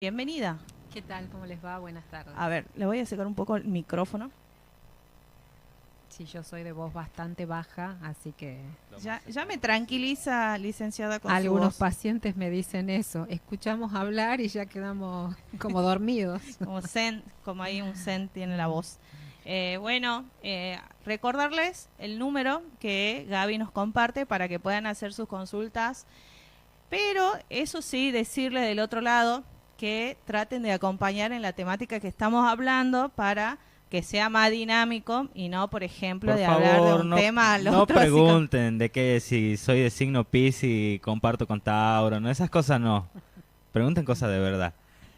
Bienvenida. ¿Qué tal? ¿Cómo les va? Buenas tardes. A ver, le voy a acercar un poco el micrófono. Sí, yo soy de voz bastante baja, así que Ya me tranquiliza, licenciada, con su algunos voz. pacientes me dicen eso. Escuchamos hablar y ya quedamos como dormidos. Como zen, como ahí un zen tiene la voz. Recordarles el número que Gaby nos comparte para que puedan hacer sus consultas. Pero eso sí, decirle del otro lado que traten de acompañar en la temática que estamos hablando para que sea más dinámico y no, por ejemplo, Por de hablar de favor, un no, tema al no otro. Así como, pregunten de que si soy de signo Piscis y comparto con Tauro, no, esas cosas no. Pregunten cosas de verdad.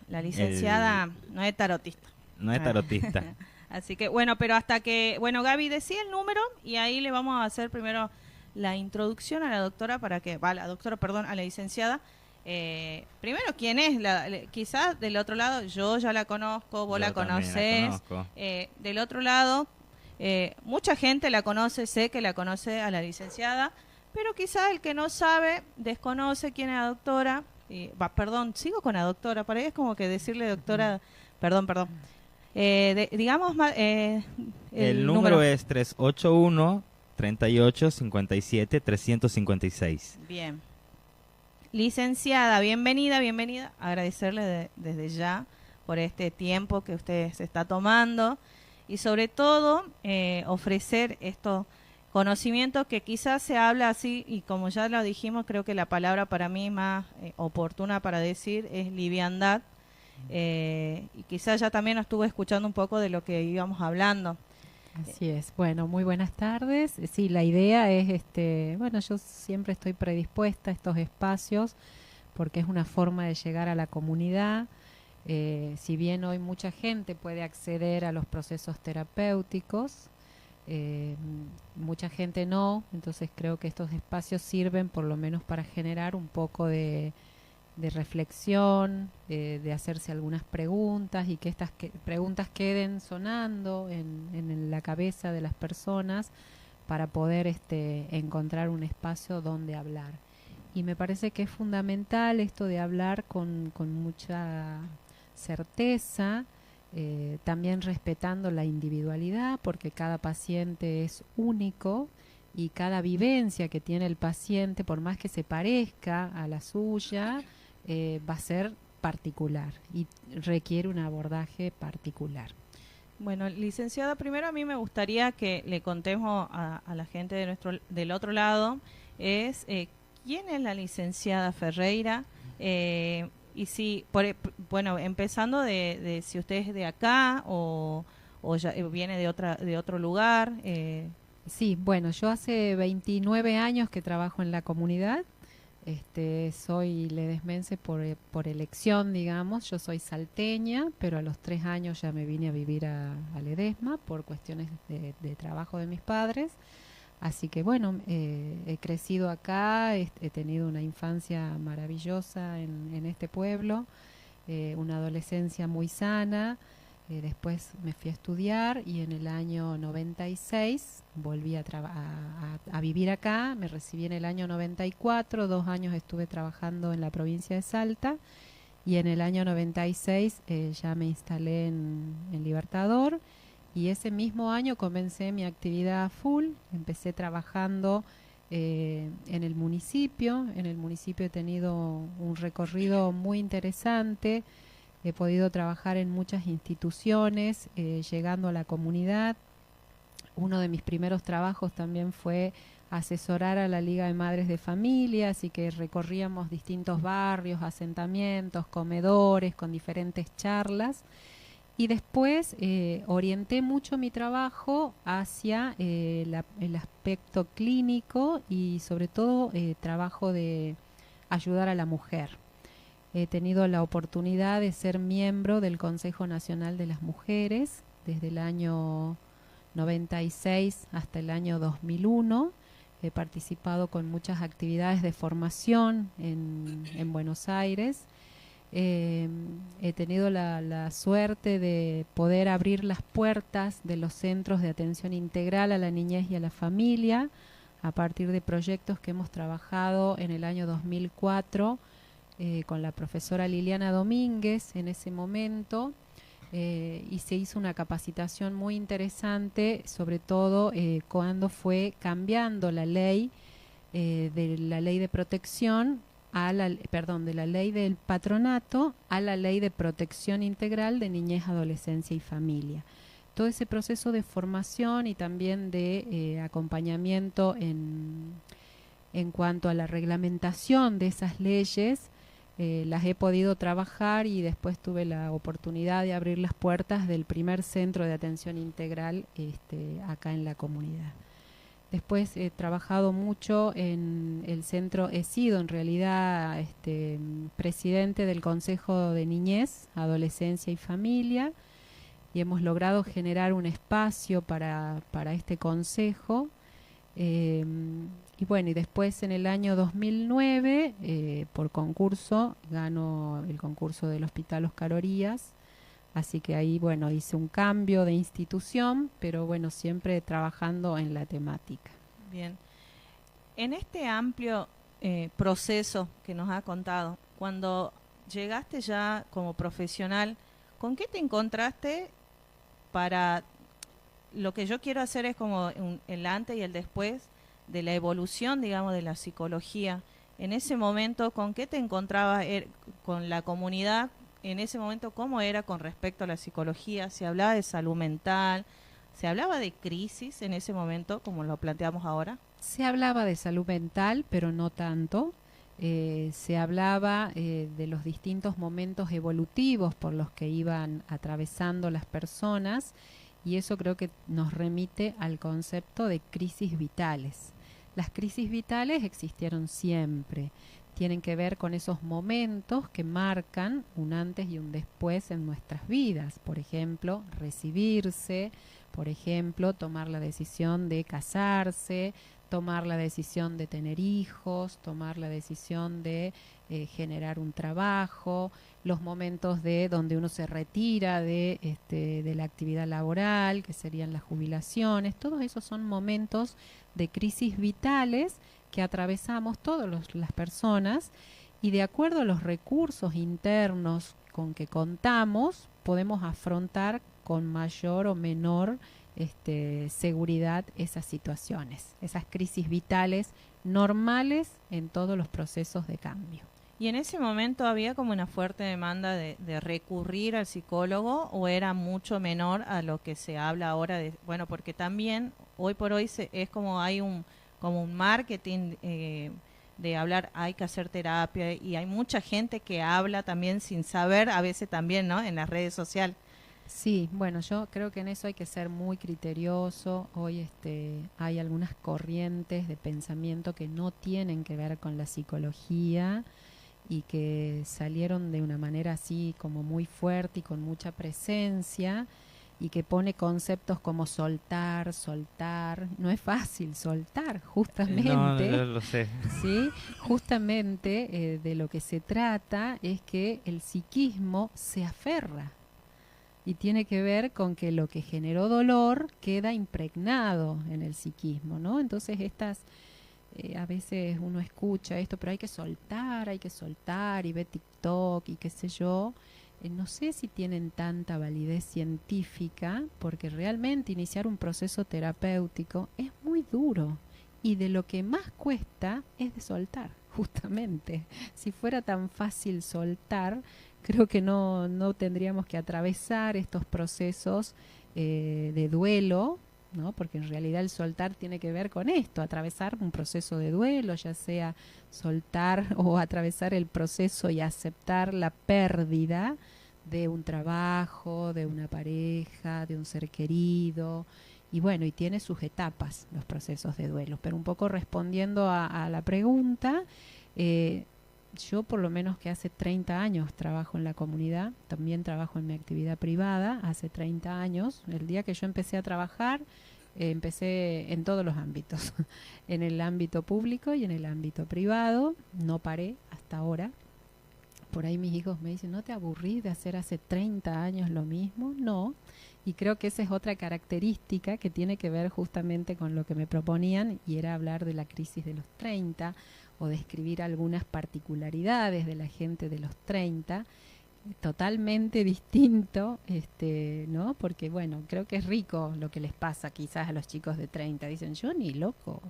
la El, licenciada no es tarotista. no es tarotista. Así que, bueno, pero hasta que, bueno, Gaby, decía el número y ahí le vamos a hacer primero la introducción a la doctora para que, va, la doctora, perdón, a la licenciada. Primero, ¿quién es? Quizás del otro lado, yo ya la conozco, vos Yo la también la conocés. conozco. Del otro lado, mucha gente la conoce, sé que la conoce a la licenciada, pero quizás el que no sabe, desconoce quién es la doctora. Perdón, sigo con la doctora, para ella es como que decirle doctora, perdón. Digamos, El el número número. es 381 38 57 356. Bien. Licenciada, bienvenida. Agradecerle desde ya por este tiempo que usted se está tomando y sobre todo ofrecer estos conocimientos que quizás se habla así y como ya lo dijimos, creo que la palabra para mí más oportuna para decir es liviandad. Y quizás ya también estuve escuchando un poco de lo que íbamos hablando. Así es. Bueno, muy buenas tardes. Sí, la idea es, bueno, yo siempre estoy predispuesta a estos espacios porque es una forma de llegar a la comunidad. Si bien hoy mucha gente puede acceder a los procesos terapéuticos, eh, mucha gente no, entonces creo que estos espacios sirven por lo menos para generar un poco de reflexión, de hacerse algunas preguntas y que estas preguntas queden sonando en la cabeza de las personas para poder encontrar un espacio donde hablar. Y me parece que es fundamental esto de hablar con mucha certeza, también respetando la individualidad, porque cada paciente es único y cada vivencia que tiene el paciente, por más que se parezca a la suya, va a ser particular y requiere un abordaje particular. Bueno, licenciada, primero a mí me gustaría que le contemos a la gente del otro lado es quién es la licenciada Ferreira y si, bueno, empezando de si usted es de acá o ya viene de otro lugar. Sí, bueno, yo hace 29 años que trabajo en la comunidad. Soy ledesmense por elección, digamos. Yo soy salteña, pero a los 3 años ya me vine a vivir a Ledesma por cuestiones de trabajo de mis padres. Así que bueno, he crecido acá, he tenido una infancia maravillosa en este pueblo, una adolescencia muy sana. Después me fui a estudiar y en el año 96 volví a vivir acá. Me recibí en el año 94, 2 años estuve trabajando en la provincia de Salta y en el año 96 ya me instalé en Libertador y ese mismo año comencé mi actividad full. Empecé trabajando en el municipio. En el municipio he tenido un recorrido muy interesante. He podido trabajar en muchas instituciones, llegando a la comunidad. Uno de mis primeros trabajos también fue asesorar a la Liga de Madres de Familia, así que recorríamos distintos barrios, asentamientos, comedores, con diferentes charlas. Y después orienté mucho mi trabajo hacia el aspecto clínico y sobre todo trabajo de ayudar a la mujer. He tenido la oportunidad de ser miembro del Consejo Nacional de las Mujeres desde el año 96 hasta el año 2001. He participado con muchas actividades de formación en Buenos Aires. He tenido la suerte de poder abrir las puertas de los centros de atención integral a la niñez y a la familia a partir de proyectos que hemos trabajado en el año 2004 con la profesora Liliana Domínguez en ese momento, y se hizo una capacitación muy interesante, sobre todo cuando fue cambiando la ley, de la ley de protección de la ley del patronato a la ley de protección integral de niñez, adolescencia y familia. Todo ese proceso de formación y también de acompañamiento en cuanto a la reglamentación de esas leyes, las he podido trabajar, y después tuve la oportunidad de abrir las puertas del primer centro de atención integral acá en la comunidad. Después he trabajado mucho en el centro, he sido en realidad presidente del Consejo de Niñez, Adolescencia y Familia, y hemos logrado generar un espacio para este consejo. Y bueno, y después en el año 2009, por concurso, ganó el concurso del Hospital Oscar Orías. Así que ahí, bueno, hice un cambio de institución, pero bueno, siempre trabajando en la temática. Bien. En este amplio proceso que nos ha contado, cuando llegaste ya como profesional, ¿con qué te encontraste? Para lo que yo quiero hacer es como el antes y el después de la evolución, digamos, de la psicología. En ese momento, ¿con qué te encontrabas con la comunidad? En ese momento, ¿cómo era con respecto a la psicología? ¿Se hablaba de salud mental? ¿Se hablaba de crisis en ese momento, como lo planteamos ahora? Se hablaba de salud mental, pero no tanto. Se hablaba de los distintos momentos evolutivos por los que iban atravesando las personas, y eso creo que nos remite al concepto de crisis vitales. Las crisis vitales existieron siempre. Tienen que ver con esos momentos que marcan un antes y un después en nuestras vidas. Por ejemplo, recibirse, por ejemplo, tomar la decisión de casarse, tomar la decisión de tener hijos, tomar la decisión de generar un trabajo, los momentos de donde uno se retira de la actividad laboral, que serían las jubilaciones. Todos esos son momentos de crisis vitales que atravesamos todas las personas, y de acuerdo a los recursos internos con que contamos, podemos afrontar con mayor o menor seguridad esas situaciones, esas crisis vitales normales en todos los procesos de cambio. ¿Y en ese momento había como una fuerte demanda de recurrir al psicólogo, o era mucho menor a lo que se habla ahora? Bueno, porque también hoy por hoy es como hay un marketing de hablar, hay que hacer terapia, y hay mucha gente que habla también sin saber, a veces también, ¿no?, en las redes sociales. Sí, bueno, yo creo que en eso hay que ser muy criterioso. Hoy hay algunas corrientes de pensamiento que no tienen que ver con la psicología y que salieron de una manera así como muy fuerte y con mucha presencia, y que pone conceptos como soltar. No es fácil soltar, justamente. No, yo lo sé. ¿Sí? Justamente de lo que se trata es que el psiquismo se aferra, y tiene que ver con que lo que generó dolor queda impregnado en el psiquismo, ¿no? Entonces a veces uno escucha esto, pero hay que soltar, y ve TikTok y qué sé yo. No sé si tienen tanta validez científica, porque realmente iniciar un proceso terapéutico es muy duro, y de lo que más cuesta es de soltar, justamente. Si fuera tan fácil soltar, creo que no tendríamos que atravesar estos procesos de duelo, ¿no? Porque en realidad el soltar tiene que ver con esto, atravesar un proceso de duelo, ya sea soltar o atravesar el proceso y aceptar la pérdida de un trabajo, de una pareja, de un ser querido. Y bueno, y tiene sus etapas los procesos de duelo. Pero un poco respondiendo a la pregunta, yo por lo menos que hace 30 años trabajo en la comunidad, también trabajo en mi actividad privada, hace 30 años. El día que yo empecé a trabajar, empecé en todos los ámbitos, en el ámbito público y en el ámbito privado, no paré hasta ahora. Por ahí mis hijos me dicen, ¿no te aburrís de hacer hace 30 años lo mismo? No, y creo que esa es otra característica que tiene que ver justamente con lo que me proponían, y era hablar de la crisis de los 30, o describir algunas particularidades de la gente de los 30, totalmente distinto, ¿no? Porque, bueno, creo que es rico lo que les pasa quizás a los chicos de 30. Dicen, yo ni loco,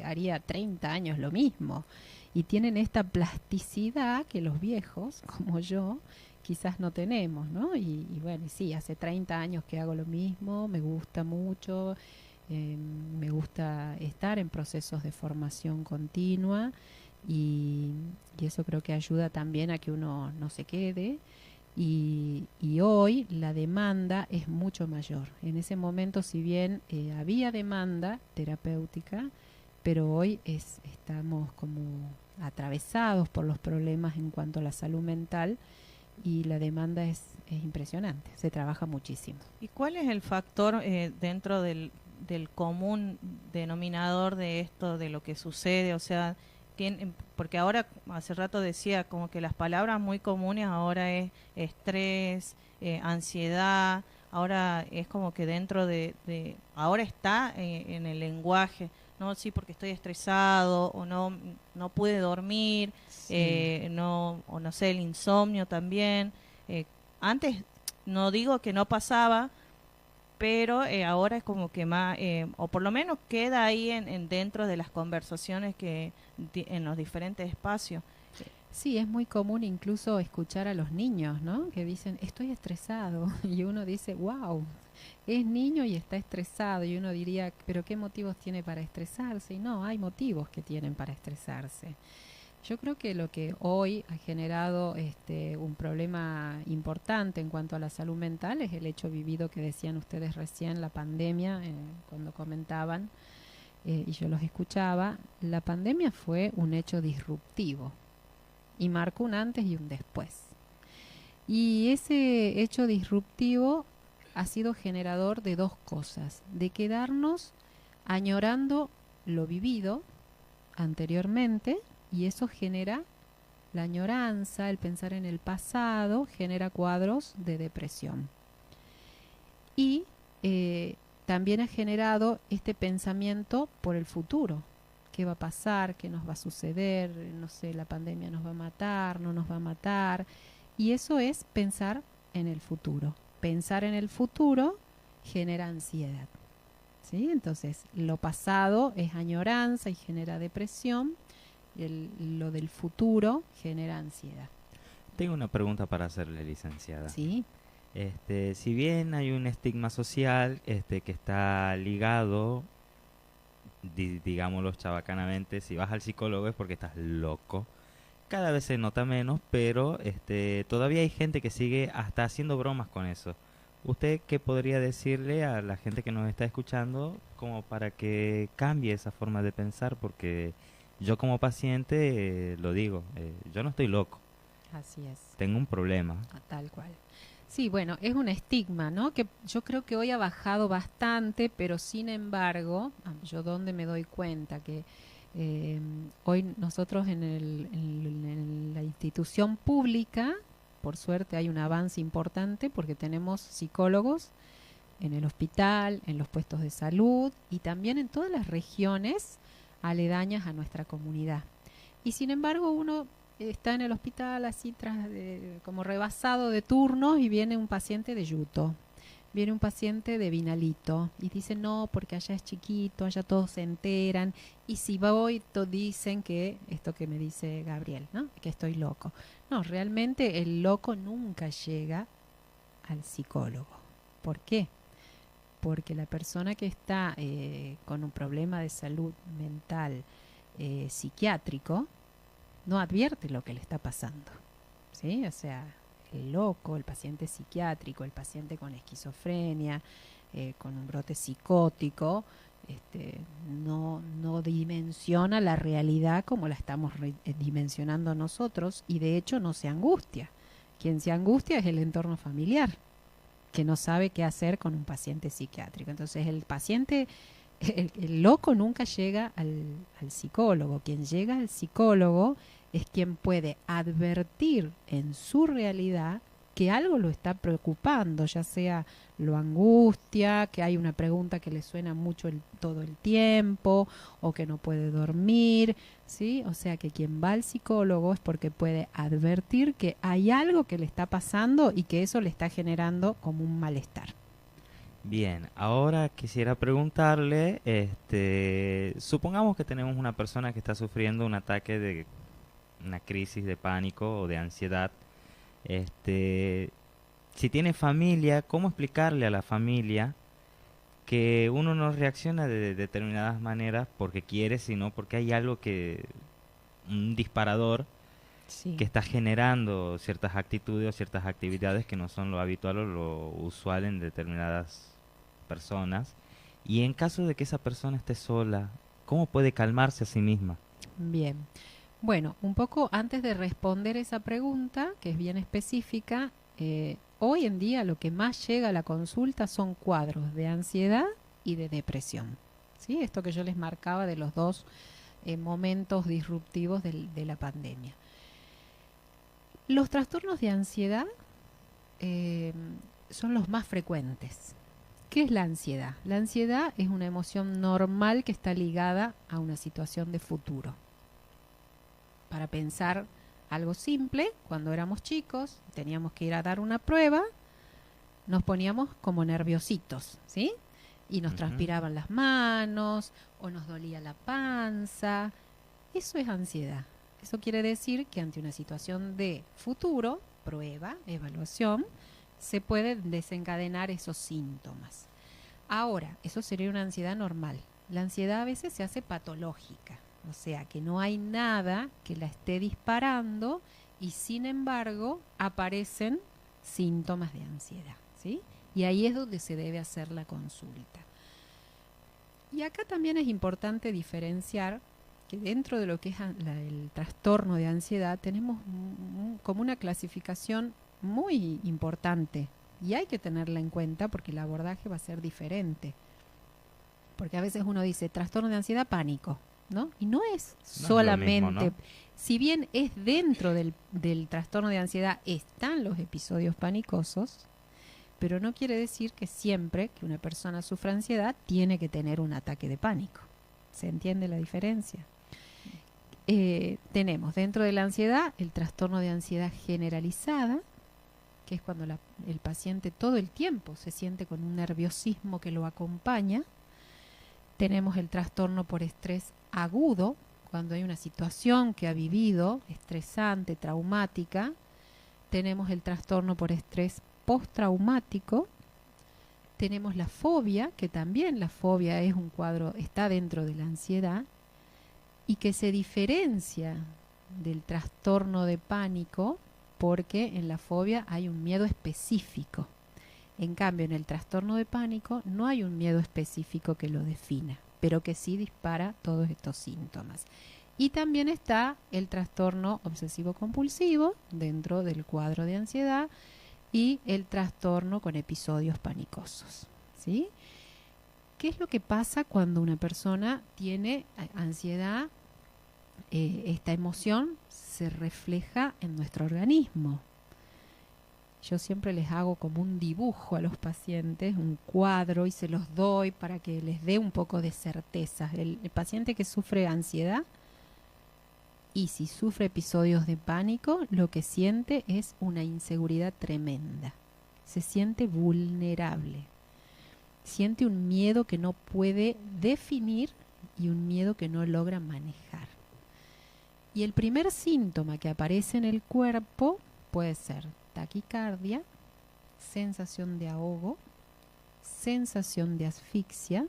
haría 30 años lo mismo. Y tienen esta plasticidad que los viejos, como yo, quizás no tenemos, ¿no? Y bueno, sí, hace 30 años que hago lo mismo, me gusta mucho, me gusta estar en procesos de formación continua y eso creo que ayuda también a que uno no se quede. Y hoy la demanda es mucho mayor. En ese momento, si bien había demanda terapéutica, pero hoy estamos como atravesados por los problemas en cuanto a la salud mental y la demanda es impresionante, se trabaja muchísimo. ¿Y cuál es el factor dentro del común denominador de esto, de lo que sucede? O sea, porque ahora, hace rato decía, como que las palabras muy comunes ahora es estrés, ansiedad, ahora es como que dentro ahora está en el lenguaje, no, sí, porque estoy estresado, o no pude dormir, Sí. o no sé, el insomnio también. Antes, no digo que no pasaba, pero ahora es como que más, o por lo menos queda ahí en dentro de las conversaciones en los diferentes espacios. Sí, es muy común incluso escuchar a los niños, ¿no? Que dicen, estoy estresado. Y uno dice, wow, es niño y está estresado. Y uno diría, pero ¿qué motivos tiene para estresarse? Y no, hay motivos que tienen para estresarse. Yo creo que lo que hoy ha generado un problema importante en cuanto a la salud mental es el hecho vivido que decían ustedes recién, la pandemia, cuando comentaban, y yo los escuchaba. La pandemia fue un hecho disruptivo y marcó un antes y un después. Y ese hecho disruptivo ha sido generador de dos cosas, de quedarnos añorando lo vivido anteriormente, y eso genera la añoranza, el pensar en el pasado, genera cuadros de depresión. Y también ha generado este pensamiento por el futuro. ¿Qué va a pasar? ¿Qué nos va a suceder? No sé, la pandemia nos va a matar, no nos va a matar. Y eso es pensar en el futuro. Pensar en el futuro genera ansiedad, ¿sí? Entonces, lo pasado es añoranza y genera depresión. Lo del futuro genera ansiedad. Tengo una pregunta para hacerle, licenciada. Sí, Si bien hay un estigma social que está ligado, digámoslo chabacanamente, si vas al psicólogo es porque estás loco. Cada vez se nota menos, pero todavía hay gente que sigue hasta haciendo bromas con eso. ¿Usted qué podría decirle a la gente que nos está escuchando como para que cambie esa forma de pensar? Porque yo como paciente lo digo, yo no estoy loco, así es, tengo un problema. tal cual. Sí, bueno, es un estigma, ¿no? Que yo creo que hoy ha bajado bastante, pero sin embargo, yo donde me doy cuenta que hoy nosotros en la institución pública, por suerte hay un avance importante porque tenemos psicólogos en el hospital, en los puestos de salud y también en todas las regiones aledañas a nuestra comunidad. Y sin embargo uno está en el hospital así como rebasado de turnos y viene un paciente de Yuto, viene un paciente de Vinalito y dice no, porque allá es chiquito, allá todos se enteran y si voy dicen que esto que me dice Gabriel, ¿no? Que estoy loco. No, realmente el loco nunca llega al psicólogo. ¿Por qué? Porque la persona que está con un problema de salud mental psiquiátrico no advierte lo que le está pasando, ¿sí? O sea, el loco, el paciente psiquiátrico, el paciente con esquizofrenia, con un brote psicótico, no dimensiona la realidad como la estamos dimensionando nosotros y de hecho no se angustia. Quien se angustia es el entorno familiar, que no sabe qué hacer con un paciente psiquiátrico. Entonces el paciente, el loco nunca llega al psicólogo. Quien llega al psicólogo es quien puede advertir en su realidad que algo lo está preocupando, ya sea lo angustia, que hay una pregunta que le suena mucho todo el tiempo, o que no puede dormir, ¿sí? O sea que quien va al psicólogo es porque puede advertir que hay algo que le está pasando y que eso le está generando como un malestar. Bien, ahora quisiera preguntarle, supongamos que tenemos una persona que está sufriendo un ataque de una crisis de pánico o de ansiedad. Si tiene familia, ¿cómo explicarle a la familia que uno no reacciona de determinadas maneras porque quiere, sino porque hay algo un disparador Sí. que está generando ciertas actitudes o ciertas actividades que no son lo habitual o lo usual en determinadas personas? Y en caso de que esa persona esté sola, ¿cómo puede calmarse a sí misma? Bien. Bueno, un poco antes de responder esa pregunta, que es bien específica, hoy en día lo que más llega a la consulta son cuadros de ansiedad y de depresión. ¿Sí? Esto que yo les marcaba de los dos momentos disruptivos de la pandemia. Los trastornos de ansiedad son los más frecuentes. ¿Qué es la ansiedad? La ansiedad es una emoción normal que está ligada a una situación de futuro. Para pensar algo simple, cuando éramos chicos, teníamos que ir a dar una prueba, nos poníamos como nerviositos, ¿sí? Y nos transpiraban las manos, o nos dolía la panza. Eso es ansiedad. Eso quiere decir que ante una situación de futuro, prueba, evaluación, se pueden desencadenar esos síntomas. Ahora, eso sería una ansiedad normal. La ansiedad a veces se hace patológica. O sea, que no hay nada que la esté disparando y sin embargo aparecen síntomas de ansiedad, ¿sí? Y ahí es donde se debe hacer la consulta. Y acá también es importante diferenciar que dentro de lo que es el trastorno de ansiedad tenemos como una clasificación muy importante y hay que tenerla en cuenta porque el abordaje va a ser diferente. Porque a veces uno dice trastorno de ansiedad, pánico, ¿no? Y no es solamente, no es lo mismo, ¿no? Si bien es dentro del trastorno de ansiedad están los episodios panicosos, pero no quiere decir que siempre que una persona sufra ansiedad tiene que tener un ataque de pánico. ¿Se entiende la diferencia? Tenemos dentro de la ansiedad el trastorno de ansiedad generalizada, que es cuando el paciente todo el tiempo se siente con un nerviosismo que lo acompaña. Tenemos el trastorno por estrés agudo, cuando hay una situación que ha vivido, estresante, traumática. Tenemos el trastorno por estrés postraumático. Tenemos la fobia, que también la fobia es un cuadro, está dentro de la ansiedad, y que se diferencia del trastorno de pánico porque en la fobia hay un miedo específico. En cambio, en el trastorno de pánico no hay un miedo específico que lo defina, pero que sí dispara todos estos síntomas. Y también está el trastorno obsesivo-compulsivo dentro del cuadro de ansiedad y el trastorno con episodios panicosos, ¿sí? ¿Qué es lo que pasa cuando una persona tiene ansiedad? Esta emoción se refleja en nuestro organismo. Yo siempre les hago como un dibujo a los pacientes, un cuadro, y se los doy para que les dé un poco de certeza. El paciente que sufre ansiedad y si sufre episodios de pánico, lo que siente es una inseguridad tremenda. Se siente vulnerable. Siente un miedo que no puede definir y un miedo que no logra manejar. Y el primer síntoma que aparece en el cuerpo puede ser taquicardia, sensación de ahogo, sensación de asfixia,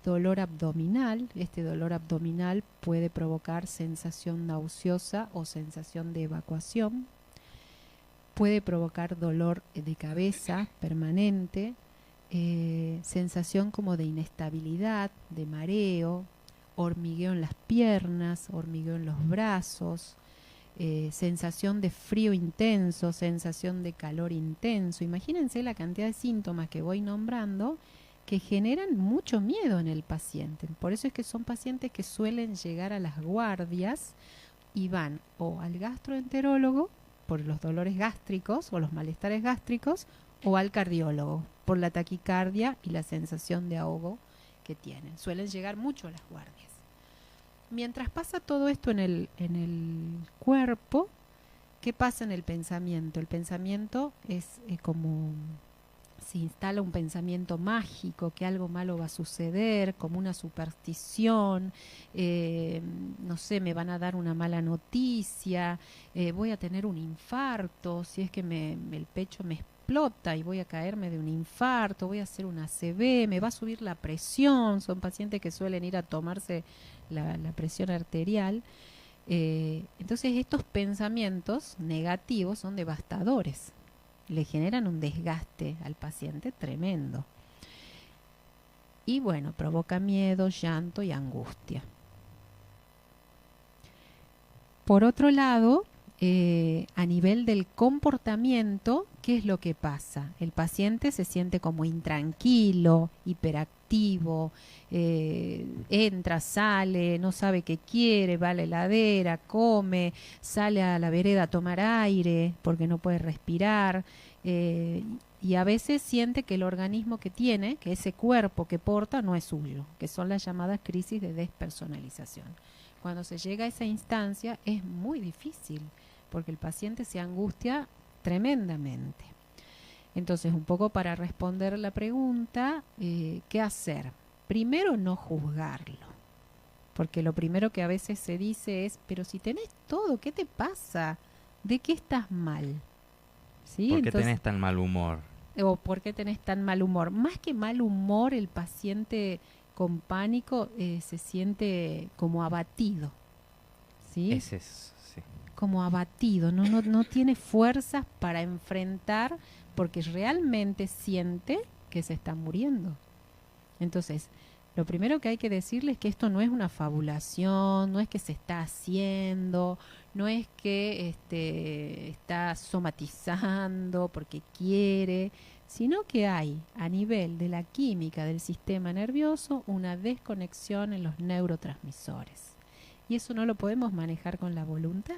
dolor abdominal. Este dolor abdominal puede provocar sensación nauseosa o sensación de evacuación. Puede provocar dolor de cabeza permanente, sensación como de inestabilidad, de mareo, hormigueo en las piernas, hormigueo en los brazos, sensación de frío intenso, sensación de calor intenso. Imagínense la cantidad de síntomas que voy nombrando que generan mucho miedo en el paciente. Por eso es que son pacientes que suelen llegar a las guardias y van o al gastroenterólogo por los dolores gástricos o los malestares gástricos, o al cardiólogo por la taquicardia y la sensación de ahogo que tienen. Suelen llegar mucho a las guardias. Mientras pasa todo esto en el cuerpo, ¿qué pasa en el pensamiento? El pensamiento es como se instala un pensamiento mágico, que algo malo va a suceder, como una superstición, no sé, me van a dar una mala noticia, voy a tener un infarto, si es que el pecho me explota y voy a caerme de un infarto, voy a hacer un ACV, me va a subir la presión, son pacientes que suelen ir a tomarse la presión arterial. Entonces estos pensamientos negativos son devastadores, le generan un desgaste al paciente tremendo. Y bueno, provoca miedo, llanto y angustia. Por otro lado, a nivel del comportamiento, ¿qué es lo que pasa? El paciente se siente como intranquilo, hiperactivo, entra, sale, no sabe qué quiere, va a la heladera, come, sale a la vereda a tomar aire porque no puede respirar, y a veces siente que el organismo que tiene, que ese cuerpo que porta, no es suyo, que son las llamadas crisis de despersonalización. Cuando se llega a esa instancia es muy difícil, porque el paciente se angustia tremendamente. Entonces, un poco para responder la pregunta, ¿qué hacer? Primero, no juzgarlo, porque lo primero que a veces se dice es, pero si tenés todo, ¿qué te pasa? ¿De qué estás mal? ¿Sí? ¿Por qué tenés tan mal humor? O ¿por qué tenés tan mal humor? Más que mal humor, el paciente con pánico se siente como abatido, ¿sí? Ese es, sí. Como abatido, no tiene fuerzas para enfrentar porque realmente siente que se está muriendo. Entonces, lo primero que hay que decirle es que esto no es una fabulación, no es que se está haciendo, no es que está somatizando porque quiere, sino que hay a nivel de la química del sistema nervioso una desconexión en los neurotransmisores. Y eso no lo podemos manejar con la voluntad.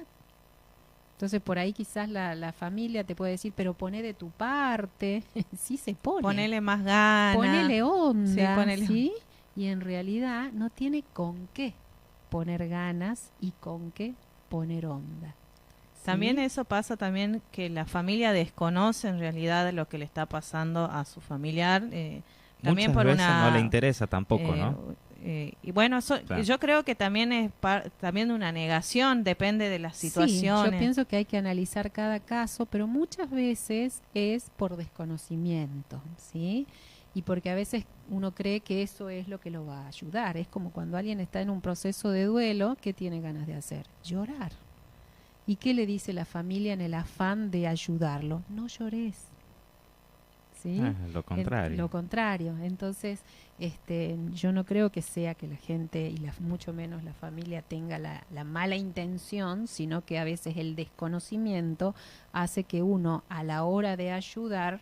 Entonces por ahí quizás la familia te puede decir, pero poné de tu parte. Sí se pone. Ponele más ganas. Ponele onda, Sí, ponele ¿sí? Y en realidad no tiene con qué poner ganas y con qué poner onda. También ¿sí? eso pasa también que la familia desconoce en realidad lo que le está pasando a su familiar. También Muchas por veces una, no le interesa tampoco, ¿no? Y bueno, Claro. yo creo que también es también una negación, depende de las Sí, situaciones. yo pienso que hay que analizar cada caso, pero muchas veces es por desconocimiento, ¿sí? Y porque a veces uno cree que eso es lo que lo va a ayudar. Es como cuando alguien está en un proceso de duelo, ¿qué tiene ganas de hacer? Llorar. ¿Y qué le dice la familia en el afán de ayudarlo? No llores. ¿Sí? Lo contrario. Lo contrario. Entonces, yo no creo que sea que la gente, y mucho menos la familia, tenga la mala intención, sino que a veces el desconocimiento hace que uno, a la hora de ayudar,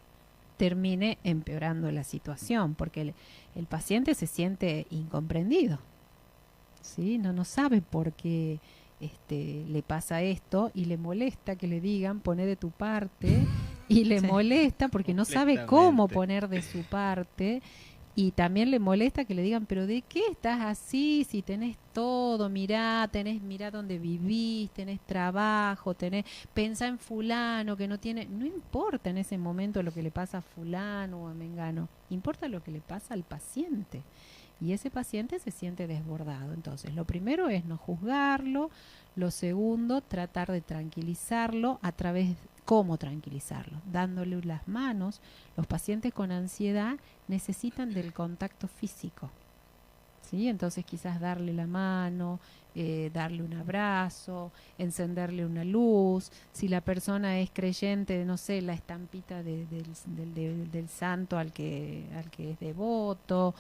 termine empeorando la situación, porque el paciente se siente incomprendido, ¿sí? No sabe por qué le pasa esto y le molesta que le digan poné de tu parte y le Sí. molesta porque no sabe cómo poner de su parte y también le molesta que le digan pero ¿de qué estás así si tenés todo? Mirá dónde vivís, tenés trabajo, pensá en fulano que no tiene, no importa en ese momento lo que le pasa a fulano o a mengano, importa lo que le pasa al paciente. Y ese paciente se siente desbordado. Entonces, lo primero es no juzgarlo. Lo segundo, tratar de tranquilizarlo a través, ¿cómo tranquilizarlo? Dándole las manos. Los pacientes con ansiedad necesitan del contacto físico, ¿sí? Entonces, quizás darle la mano, darle un abrazo, encenderle una luz. Si la persona es creyente, no sé, la estampita del santo al que es devoto,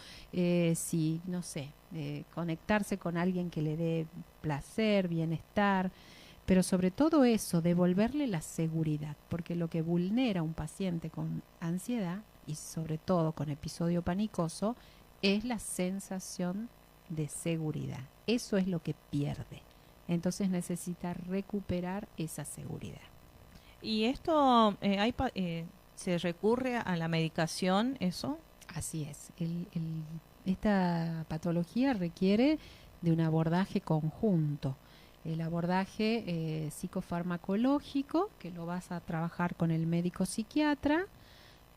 si, no sé, conectarse con alguien que le dé placer, bienestar, pero sobre todo eso, devolverle la seguridad, porque lo que vulnera a un paciente con ansiedad y sobre todo con episodio panicoso es la sensación de seguridad. Eso es lo que pierde. Entonces necesita recuperar esa seguridad. ¿Y esto se recurre a la medicación, eso? Así es. Esta patología requiere de un abordaje conjunto. El abordaje psicofarmacológico, que lo vas a trabajar con el médico psiquiatra,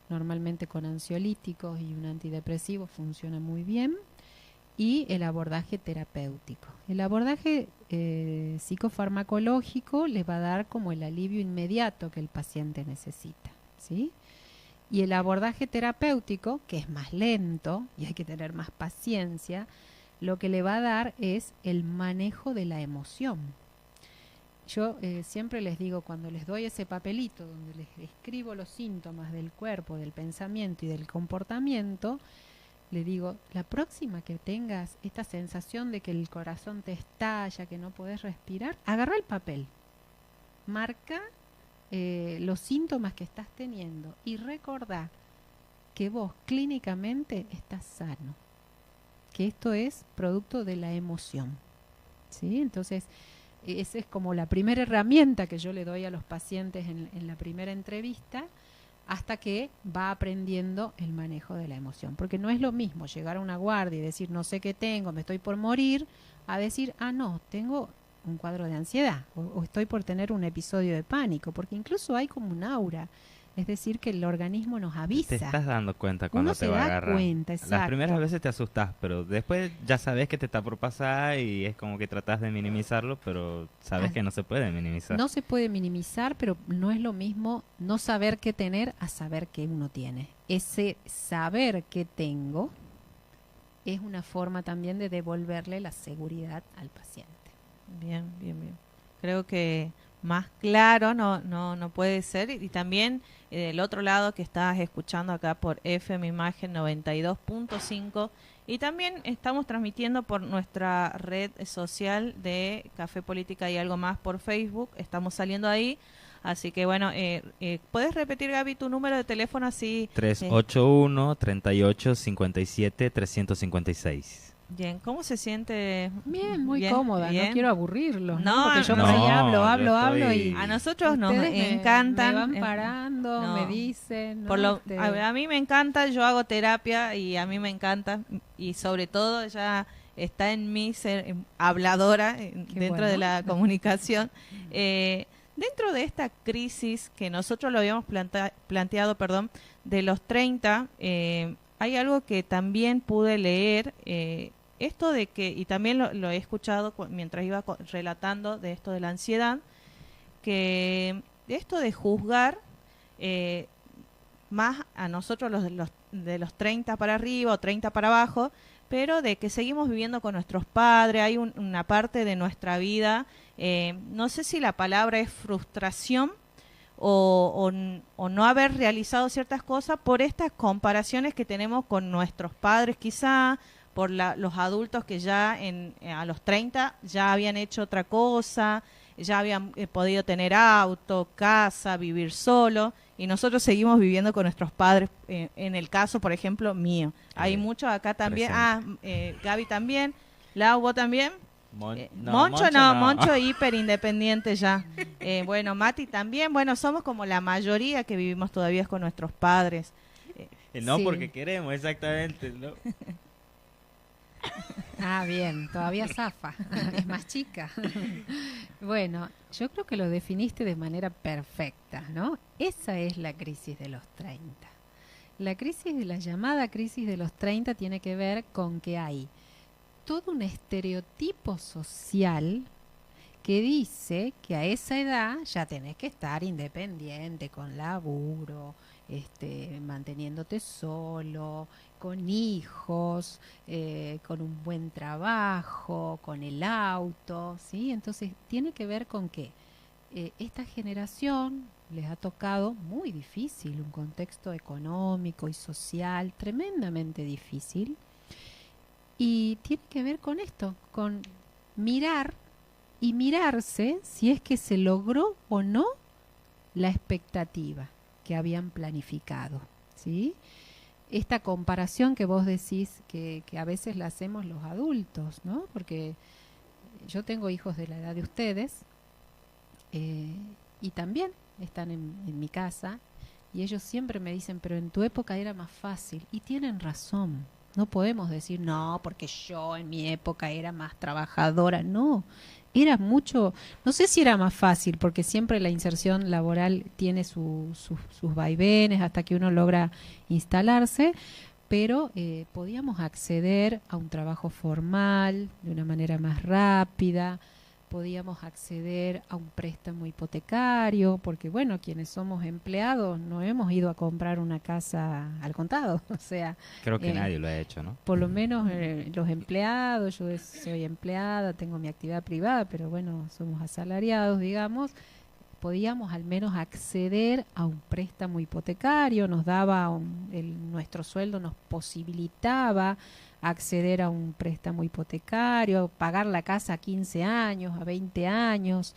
normalmente con ansiolíticos y un antidepresivo funciona muy bien, y el abordaje terapéutico. El abordaje psicofarmacológico le va a dar como el alivio inmediato que el paciente necesita, ¿sí? Y el abordaje terapéutico, que es más lento y hay que tener más paciencia, lo que le va a dar es el manejo de la emoción. Yo siempre les digo, cuando les doy ese papelito donde les escribo los síntomas del cuerpo, del pensamiento y del comportamiento, le digo, la próxima que tengas esta sensación de que el corazón te estalla, que no podés respirar, agarra el papel, marca los síntomas que estás teniendo y recordá que vos clínicamente estás sano, que esto es producto de la emoción, ¿sí? Entonces, esa es como la primera herramienta que yo le doy a los pacientes en la primera entrevista, hasta que va aprendiendo el manejo de la emoción. Porque no es lo mismo llegar a una guardia y decir, no sé qué tengo, me estoy por morir, a decir, no, tengo un cuadro de ansiedad o estoy por tener un episodio de pánico, porque incluso hay como un aura. Es decir, que el organismo nos avisa. Te estás dando cuenta cuando Uno te se va a da agarrar. cuenta, exacto. Las primeras veces te asustas, pero después ya sabes que te está por pasar y es como que tratas de minimizarlo, pero sabes que no se puede minimizar. No se puede minimizar, pero no es lo mismo no saber qué tener a saber qué uno tiene. Ese saber qué tengo es una forma también de devolverle la seguridad al paciente. Bien, bien, bien. Creo que más claro no puede ser. Y también del otro lado que estás escuchando acá por FM Imagen 92.5, y también estamos transmitiendo por nuestra red social de Café Política y Algo Más por Facebook. Estamos saliendo ahí. Así que bueno, ¿puedes repetir, Gaby, tu número de teléfono así? 381-3857-356. Bien, ¿cómo se siente? Bien, muy bien, cómoda, bien. no quiero aburrirlos, No, porque yo no, por ahí yo hablo estoy- y a nosotros nos ustedes encantan. me van parando, no. me dicen, ¿no? Por a mí me encanta, yo hago terapia y a mí me encanta, y sobre todo ya está en mí ser habladora dentro de la comunicación. Dentro de esta crisis que nosotros lo habíamos planteado, de los 30, hay algo que también pude leer, esto de que, y también lo he escuchado mientras iba relatando de esto de la ansiedad, que esto de juzgar más a nosotros los de los 30 para arriba o 30 para abajo, pero de que seguimos viviendo con nuestros padres, hay una parte de nuestra vida, no sé si la palabra es frustración o no haber realizado ciertas cosas por estas comparaciones que tenemos con nuestros padres quizá, por los adultos que ya a los 30 ya habían hecho otra cosa, ya habían podido tener auto, casa, vivir solo, y nosotros seguimos viviendo con nuestros padres, en el caso, por ejemplo, mío. Hay muchos acá también, Gaby también, Lau, ¿vos también? Moncho hiper independiente ya. Bueno, Mati también, bueno, somos como la mayoría que vivimos todavía con nuestros padres. No Sí. porque queremos, exactamente, ¿no? Bien, todavía zafa, es más chica. Bueno, yo creo que lo definiste de manera perfecta, ¿no? Esa es la crisis de los 30. La llamada crisis de los 30 tiene que ver con que hay todo un estereotipo social que dice que a esa edad ya tenés que estar independiente, con laburo, manteniéndote solo, con hijos, con un buen trabajo, con el auto, ¿sí? Entonces tiene que ver con que esta generación les ha tocado muy difícil, un contexto económico y social tremendamente difícil, y tiene que ver con esto, con mirar y mirarse si es que se logró o no la expectativa que habían planificado, ¿sí? Esta comparación que vos decís que a veces la hacemos los adultos, ¿no? Porque yo tengo hijos de la edad de ustedes, y también están en mi casa, y ellos siempre me dicen, pero en tu época era más fácil, y tienen razón. No podemos decir, no, porque yo en mi época era más trabajadora. No, era mucho, no sé si era más fácil, porque siempre la inserción laboral tiene sus vaivenes hasta que uno logra instalarse, pero podíamos acceder a un trabajo formal de una manera más rápida, podíamos acceder a un préstamo hipotecario, porque bueno, quienes somos empleados no hemos ido a comprar una casa al contado, o sea, Creo que nadie lo ha hecho, ¿no? por lo menos los empleados, yo soy empleada, tengo mi actividad privada, pero bueno, somos asalariados, digamos, podíamos al menos acceder a un préstamo hipotecario, nos daba nuestro sueldo nos posibilitaba acceder a un préstamo hipotecario, pagar la casa a 15 años, a 20 años,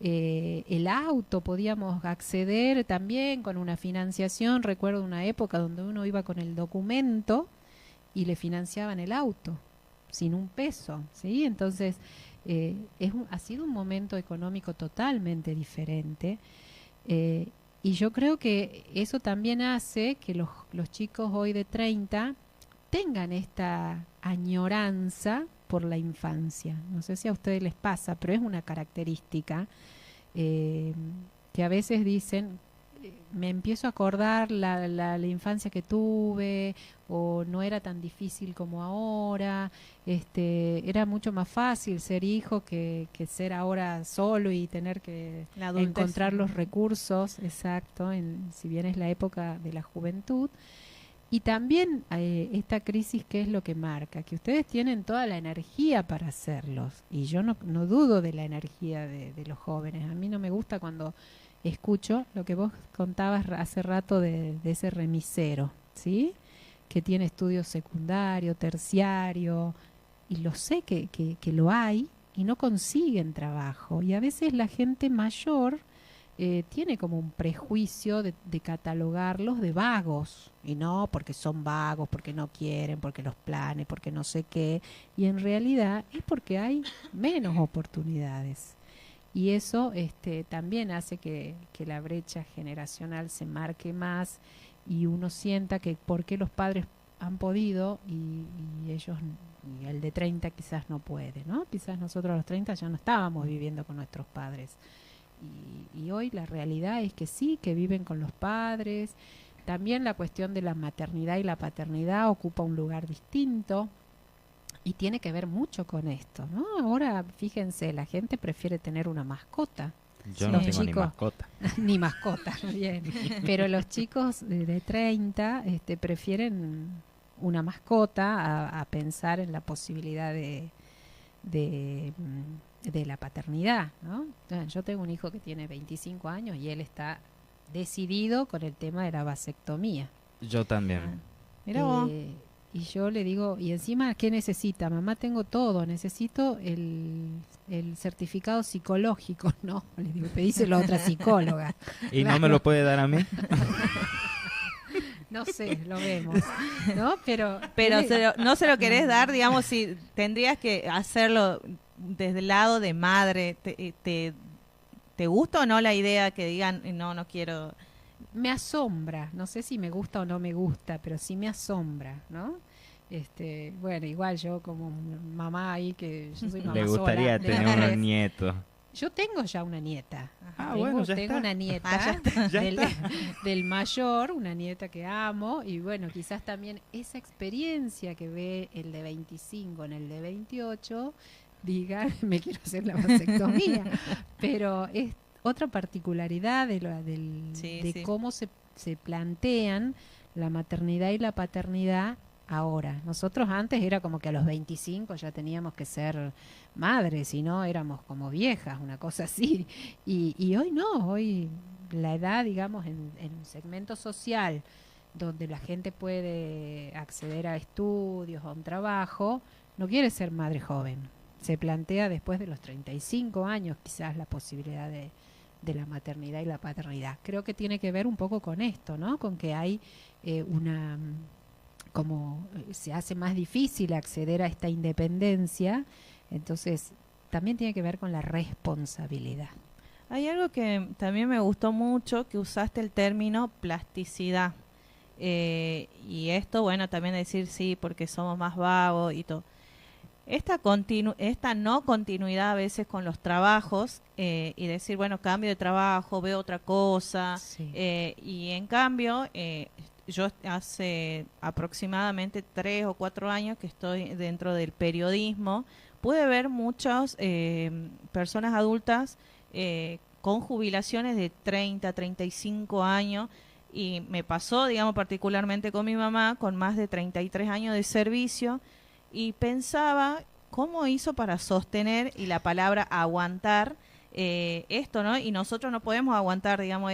el auto podíamos acceder también con una financiación. Recuerdo una época donde uno iba con el documento y le financiaban el auto sin un peso, ¿sí? Entonces ha sido un momento económico totalmente diferente, y yo creo que eso también hace que los chicos hoy de 30 tengan esta añoranza por la infancia. No sé si a ustedes les pasa, pero es una característica, que a veces dicen, me empiezo a acordar la infancia que tuve, o no era tan difícil como ahora, era mucho más fácil ser hijo que ser ahora solo y tener que encontrar los recursos, exacto, si bien es la época de la juventud. Y también esta crisis, ¿qué es lo que marca? Que ustedes tienen toda la energía para hacerlos, y yo no dudo de la energía de los jóvenes. A mí no me gusta cuando escucho lo que vos contabas hace rato de ese remisero, ¿sí? Que tiene estudios secundario, terciario, y lo sé que lo hay, y no consiguen trabajo. Y a veces la gente mayor tiene como un prejuicio de catalogarlos de vagos, y no porque son vagos, porque no quieren, porque los planes, porque no sé qué, y en realidad es porque hay menos oportunidades. Y eso también hace que la brecha generacional se marque más, y uno sienta que por qué los padres han podido y ellos, y el de 30 quizás no puede, ¿no? Quizás nosotros a los 30 ya no estábamos viviendo con nuestros padres. Y hoy la realidad es que sí, que viven con los padres. También la cuestión de la maternidad y la paternidad ocupa un lugar distinto, y tiene que ver mucho con esto, ¿no? Ahora, fíjense, la gente prefiere tener una mascota. Yo no tengo ni mascota. Ni mascota, bien. Pero los chicos de 30 prefieren una mascota a pensar en la posibilidad de la paternidad, ¿no? Yo tengo un hijo que tiene 25 años y él está decidido con el tema de la vasectomía. Yo también. Mira vos. Y yo le digo, y encima, ¿qué necesita? Mamá, tengo todo, necesito el certificado psicológico. No, le digo, pedíselo a otra psicóloga. ¿Y claro. no me lo puede dar a mí? No sé, lo vemos, ¿no? Pero no se lo querés dar, digamos, si tendrías que hacerlo desde el lado de madre. ¿Te gusta o no la idea que digan, no quiero? Me asombra, no sé si me gusta o no me gusta, pero sí me asombra, ¿no? Bueno, igual yo como mamá ahí, que yo soy mamá Le gustaría sola, tener un nieto. Yo tengo ya una nieta. Bueno, ya tengo está. una nieta Ya está. del mayor, una nieta que amo, y bueno, quizás también esa experiencia que ve el de 25 en el de 28, diga, me quiero hacer la vasectomía. Pero es otra particularidad de cómo se plantean la maternidad y la paternidad ahora. Nosotros antes era como que a los 25 ya teníamos que ser madres, y no éramos como viejas, una cosa así. Y hoy no, hoy la edad, digamos, en un segmento social donde la gente puede acceder a estudios, a un trabajo, no quiere ser madre joven. Se plantea después de los 35 años quizás la posibilidad de la maternidad y la paternidad. Creo que tiene que ver un poco con esto, ¿no? Con que hay como se hace más difícil acceder a esta independencia, entonces también tiene que ver con la responsabilidad. Hay algo que también me gustó mucho, que usaste el término plasticidad. Y esto, bueno, también decir sí, porque somos más vagos y todo. Esta no continuidad a veces con los trabajos y decir, bueno, cambio de trabajo, veo otra cosa. Sí. Y en cambio, yo hace aproximadamente 3 o 4 años que estoy dentro del periodismo, pude ver muchas personas adultas con jubilaciones de 30, 35 años y me pasó, digamos, particularmente con mi mamá, con más de 33 años de servicio y pensaba cómo hizo para sostener, y la palabra aguantar, esto, ¿no? Y nosotros no podemos aguantar, digamos,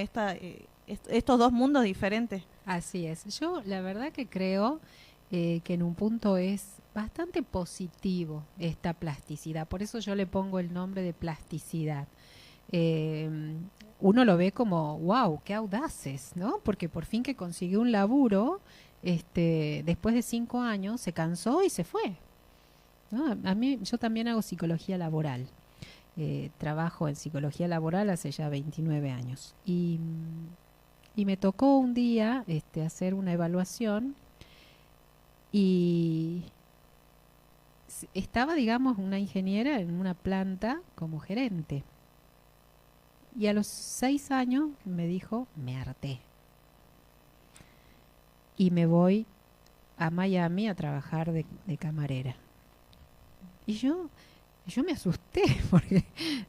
estos dos mundos diferentes. Así es. Yo la verdad que creo que en un punto es bastante positivo esta plasticidad. Por eso yo le pongo el nombre de plasticidad. Uno lo ve como, wow, qué audaces, ¿no? Porque por fin que consiguió un laburo, después de 5 años se cansó y se fue, ¿no? A mí, yo también hago psicología laboral. Trabajo en psicología laboral hace ya 29 años. Y me tocó un día hacer una evaluación y estaba, digamos, una ingeniera en una planta como gerente. Y a los 6 años me dijo, me harté. Y me voy a Miami a trabajar de camarera. Y yo me asusté porque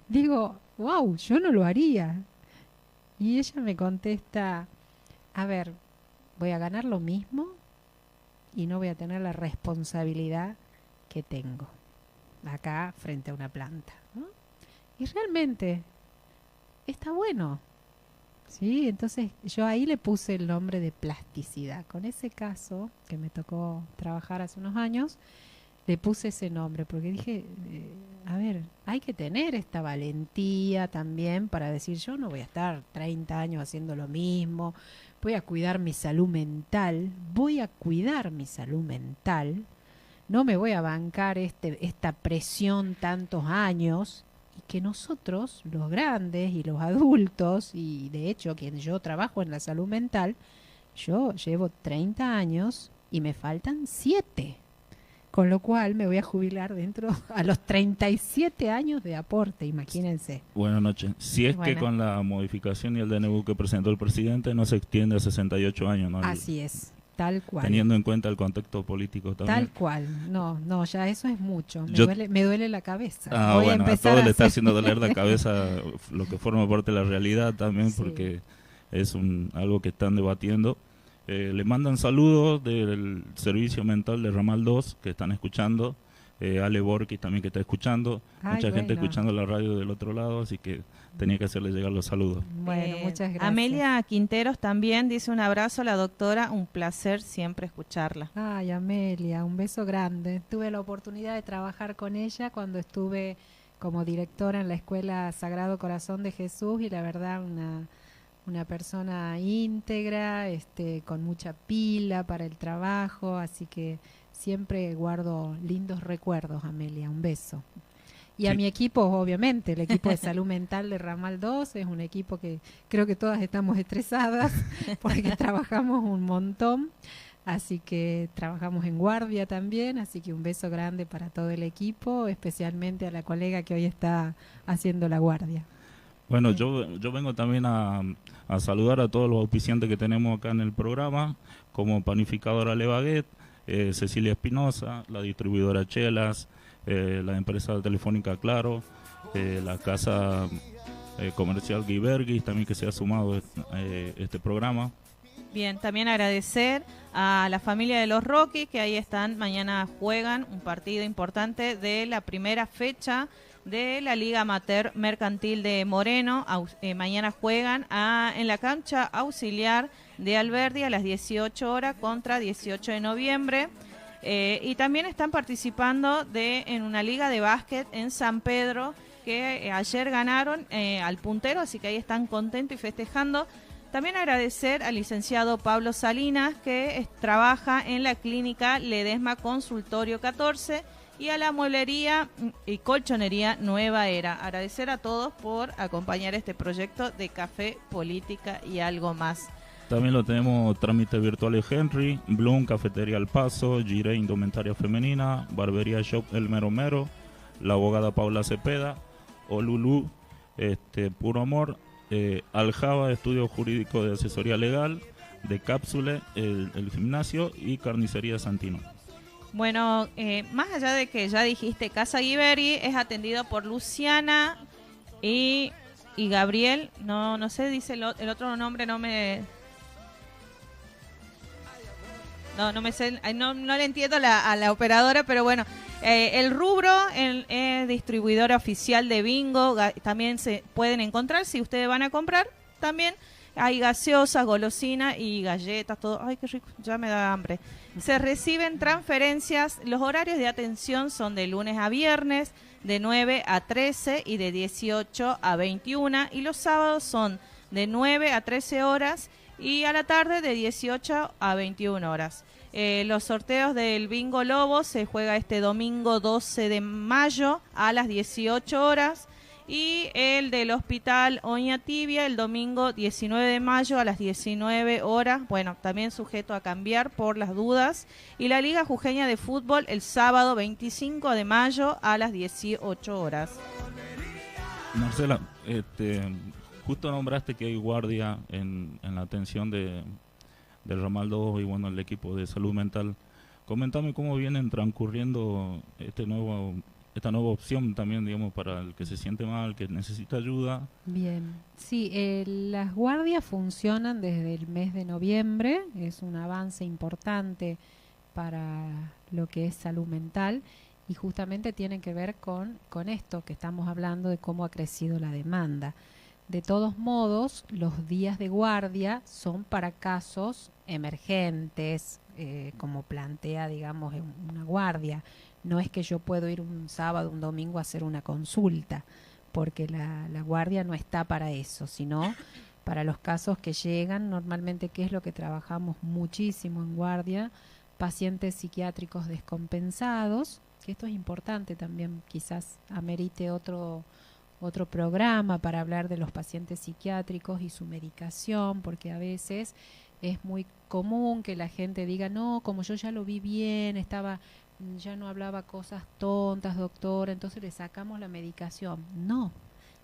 digo, wow, yo no lo haría. Y ella me contesta, a ver, voy a ganar lo mismo y no voy a tener la responsabilidad que tengo acá frente a una planta, ¿no? Y realmente está bueno, ¿sí? Entonces yo ahí le puse el nombre de plasticidad. Con ese caso que me tocó trabajar hace unos años, le puse ese nombre porque dije, a ver, hay que tener esta valentía también para decir, yo no voy a estar 30 años haciendo lo mismo, voy a cuidar mi salud mental, no me voy a bancar esta presión tantos años. Y que nosotros, los grandes y los adultos, y de hecho quien yo trabajo en la salud mental, yo llevo 30 años y me faltan 7. Con lo cual me voy a jubilar a los 37 años de aporte, imagínense. Buenas noches. Si es que con la modificación y el DNU que presentó el presidente no se extiende a 68 años, ¿no? Así es. Tal cual. Teniendo en cuenta el contexto político también. Tal cual. No, ya eso es mucho. Me duele la cabeza. Bueno, a todos le está haciendo doler la cabeza lo que forma parte de la realidad también, sí. Porque es algo que están debatiendo. Le mandan saludos del Servicio Mental de Ramal 2, que están escuchando. Ale Borghi también, que está escuchando. Mucha gente escuchando la radio del otro lado, así que tenía que hacerle llegar los saludos. Bueno, muchas gracias. Amelia Quinteros también dice un abrazo a la doctora, un placer siempre escucharla. Ay, Amelia, un beso grande. Tuve la oportunidad de trabajar con ella cuando estuve como directora en la Escuela Sagrado Corazón de Jesús y la verdad una persona íntegra, con mucha pila para el trabajo, así que siempre guardo lindos recuerdos, Amelia, un beso. Y sí. A mi equipo, obviamente, el equipo de salud mental de Ramal 2 es un equipo que creo que todas estamos estresadas porque trabajamos un montón, así que trabajamos en guardia también, así que un beso grande para todo el equipo, especialmente a la colega que hoy está haciendo la guardia. Bueno, yo vengo también a saludar a todos los auspiciantes que tenemos acá en el programa, como Panificadora Levaguet, Cecilia Espinosa, la distribuidora Chelas, la empresa telefónica Claro, la casa comercial Guibergui, también que se ha sumado este programa. Bien, también agradecer a la familia de los Rockies, que ahí están, mañana juegan un partido importante de la primera fecha de la Liga Amateur Mercantil de Moreno. Mañana juegan en la cancha auxiliar de Alberdi a las 18 horas contra 18 de noviembre. Y también están participando en una liga de básquet en San Pedro, que ayer ganaron al puntero, así que ahí están contentos y festejando. También agradecer al licenciado Pablo Salinas, que trabaja en la clínica Ledesma Consultorio 14, y a la mueblería y colchonería Nueva Era. Agradecer a todos por acompañar este proyecto de Café, Política y algo más. También lo tenemos trámites virtuales Henry, Bloom, Cafetería El Paso, Gire Indumentaria Femenina, Barbería Shop El Mero Mero, la abogada Paula Cepeda, Olulú, Puro Amor, Aljaba, Estudio Jurídico de Asesoría Legal, de Cápsule, el Gimnasio y Carnicería Santino. Bueno, más allá de que ya dijiste Casa Guiberi, es atendido por Luciana y Gabriel. No sé, dice el otro nombre, no me sé, no le entiendo a la operadora, pero bueno, el rubro es distribuidora oficial de bingo, también se pueden encontrar, si ustedes van a comprar, también hay gaseosas, golosinas y galletas, todo. Ay, qué rico, ya me da hambre. Se reciben transferencias, los horarios de atención son de lunes a viernes, de 9 a 13 y de 18 a 21, y los sábados son de 9 a 13 horas y a la tarde de 18 a 21 horas. Los sorteos del Bingo Lobo se juega este domingo 12 de mayo a las 18 horas y el del Hospital Oña Tibia el domingo 19 de mayo a las 19 horas, bueno, también sujeto a cambiar por las dudas, y la Liga Jujeña de Fútbol el sábado 25 de mayo a las 18 horas. Marcela, justo nombraste que hay guardia en la atención del ramal 2 y bueno, el equipo de salud mental. Coméntame cómo vienen transcurriendo esta nueva opción también, digamos, para el que se siente mal, que necesita ayuda. Bien, sí, las guardias funcionan desde el mes de noviembre, es un avance importante para lo que es salud mental y justamente tiene que ver con esto que estamos hablando de cómo ha crecido la demanda. De todos modos, los días de guardia son para casos emergentes, como plantea, digamos, una guardia. No es que yo puedo ir un sábado, un domingo a hacer una consulta, porque la guardia no está para eso, sino para los casos que llegan, normalmente, ¿qué es lo que trabajamos muchísimo en guardia? Pacientes psiquiátricos descompensados, que esto es importante también, quizás amerite otro programa para hablar de los pacientes psiquiátricos y su medicación, porque a veces es muy común que la gente diga, no, como yo ya lo vi bien, ya no hablaba cosas tontas, doctor, entonces le sacamos la medicación. No,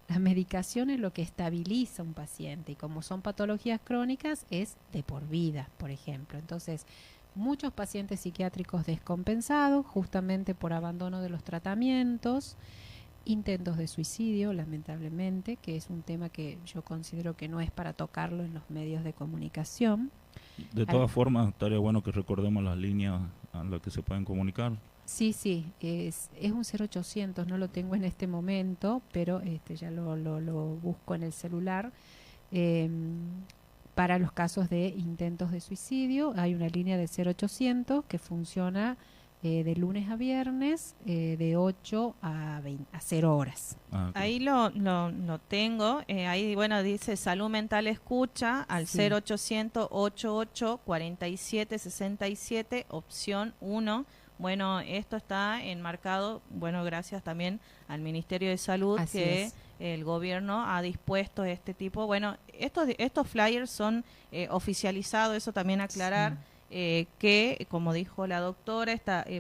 la medicación es lo que estabiliza a un paciente y como son patologías crónicas es de por vida, por ejemplo. Entonces, muchos pacientes psiquiátricos descompensados justamente por abandono de los tratamientos, intentos de suicidio, lamentablemente, que es un tema que yo considero que no es para tocarlo en los medios de comunicación. De todas formas, estaría bueno que recordemos las líneas a las que se pueden comunicar. Sí, es un 0800, no lo tengo en este momento, pero ya lo busco en el celular. Para los casos de intentos de suicidio hay una línea de 0800 que funciona de lunes a viernes, de 8 a 0 horas. Okay. Ahí lo tengo. Ahí, bueno, dice Salud Mental Escucha al Sí. 0800 88 47 67, opción 1. Bueno, esto está enmarcado, bueno, gracias también al Ministerio de Salud, Así que es. el gobierno ha dispuesto este tipo. Bueno, estos flyers son oficializados, eso también aclarar. Sí. Que, como dijo la doctora,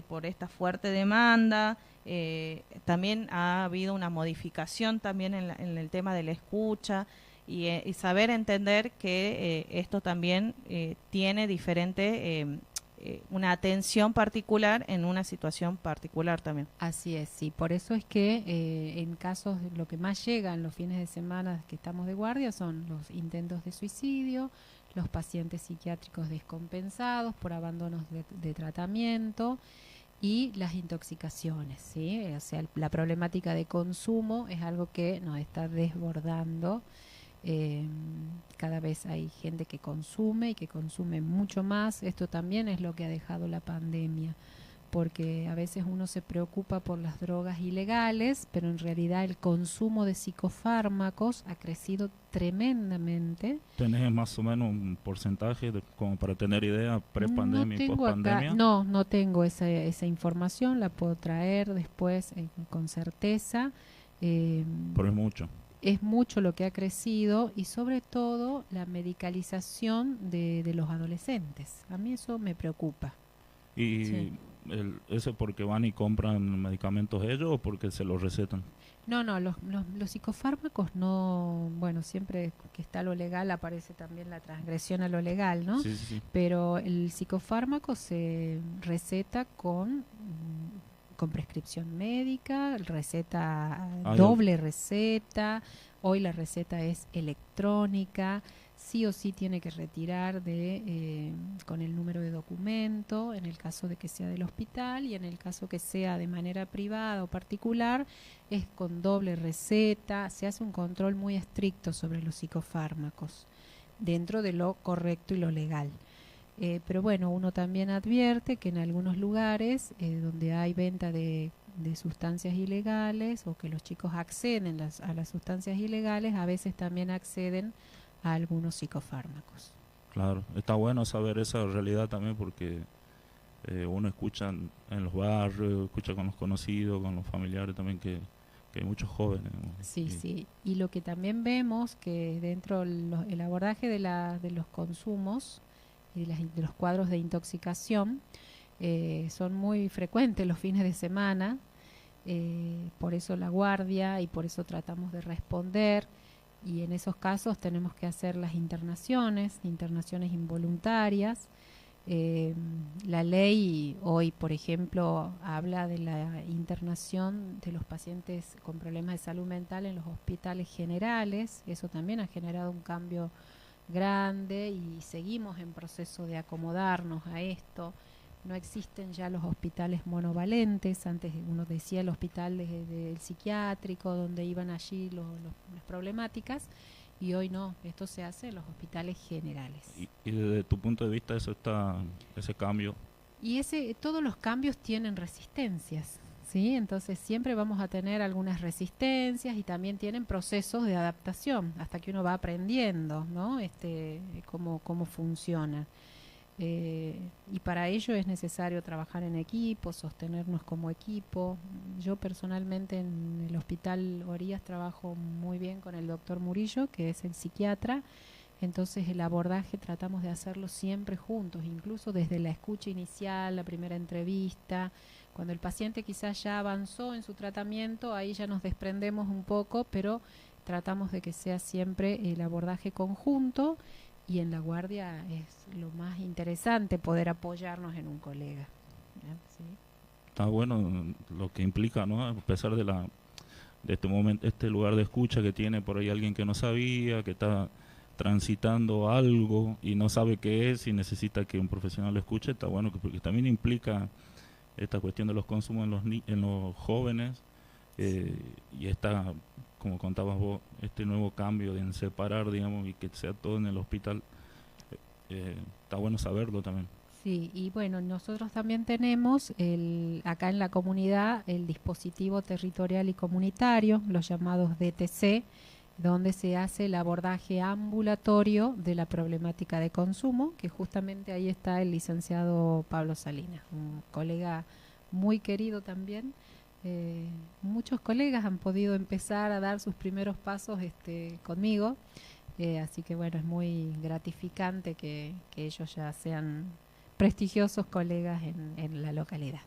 por esta fuerte demanda, también ha habido una modificación también en el tema de la escucha y saber entender que esto también tiene diferente, una atención particular en una situación particular también. Así es, sí. Por eso es que en casos, lo que más llega en los fines de semana que estamos de guardia son los intentos de suicidio, los pacientes psiquiátricos descompensados por abandonos de tratamiento y las intoxicaciones, ¿sí? O sea, la problemática de consumo es algo que nos está desbordando. Cada vez hay gente que consume y que consume mucho más. Esto también es lo que ha dejado la pandemia, porque a veces uno se preocupa por las drogas ilegales, pero en realidad el consumo de psicofármacos ha crecido tremendamente. ¿Tenés más o menos un porcentaje como para tener idea pre-pandemia y tengo post-pandemia? no tengo esa información, la puedo traer después con certeza. Pero es mucho. Es mucho lo que ha crecido y sobre todo la medicalización de los adolescentes. A mí eso me preocupa. ¿Y Sí. eso porque van y compran medicamentos ellos o porque se los recetan? No, los psicofármacos no, bueno, siempre que está lo legal aparece también la transgresión a lo legal, ¿no? Sí, sí, sí. Pero el psicofármaco se receta con prescripción médica, receta, doble receta. Hoy la receta es electrónica, sí o sí tiene que retirar con el número de documento, en el caso de que sea del hospital, y en el caso que sea de manera privada o particular, es con doble receta. Se hace un control muy estricto sobre los psicofármacos, dentro de lo correcto y lo legal. Pero bueno, uno también advierte que en algunos lugares donde hay venta de sustancias ilegales o que los chicos acceden a las sustancias ilegales, a veces también acceden a algunos psicofármacos. Claro, está bueno saber esa realidad también porque uno escucha en los barrios, escucha con los conocidos, con los familiares también que hay muchos jóvenes, ¿no? Sí, sí. Y lo que también vemos que dentro el abordaje de los consumos y de los cuadros de intoxicación son muy frecuentes los fines de semana, por eso la guardia y por eso tratamos de responder, y en esos casos tenemos que hacer las internaciones involuntarias. La ley hoy, por ejemplo, habla de la internación de los pacientes con problemas de salud mental en los hospitales generales. Eso también ha generado un cambio grande y seguimos en proceso de acomodarnos a esto. No existen ya los hospitales monovalentes. Antes uno decía el hospital del psiquiátrico, donde iban allí las problemáticas, y hoy no, esto se hace en los hospitales generales. Y desde tu punto de vista ese cambio. Y todos los cambios tienen resistencias, ¿sí? Entonces siempre vamos a tener algunas resistencias y también tienen procesos de adaptación hasta que uno va aprendiendo, ¿no? Cómo funciona. Y para ello es necesario trabajar en equipo, sostenernos como equipo. Yo personalmente en el Hospital Orías trabajo muy bien con el doctor Murillo, que es el psiquiatra. Entonces el abordaje tratamos de hacerlo siempre juntos, incluso desde la escucha inicial, la primera entrevista. Cuando el paciente quizás ya avanzó en su tratamiento, ahí ya nos desprendemos un poco, pero tratamos de que sea siempre el abordaje conjunto. Y en la guardia es lo más interesante poder apoyarnos en un colega. ¿Sí? Está bueno lo que implica, ¿no? A pesar de este momento, este lugar de escucha que tiene por ahí alguien que no sabía, que está transitando algo y no sabe qué es y necesita que un profesional lo escuche. Está bueno porque también implica esta cuestión de los consumos en los jóvenes y esta, como contabas vos, este nuevo cambio de separar, digamos, y que sea todo en el hospital. Está bueno saberlo también. Sí, y bueno, nosotros también tenemos acá en la comunidad el dispositivo territorial y comunitario, los llamados DTC, donde se hace el abordaje ambulatorio de la problemática de consumo, que justamente ahí está el licenciado Pablo Salinas, un colega muy querido también. Muchos colegas han podido empezar a dar sus primeros pasos conmigo, así que bueno, es muy gratificante que ellos ya sean prestigiosos colegas en la localidad.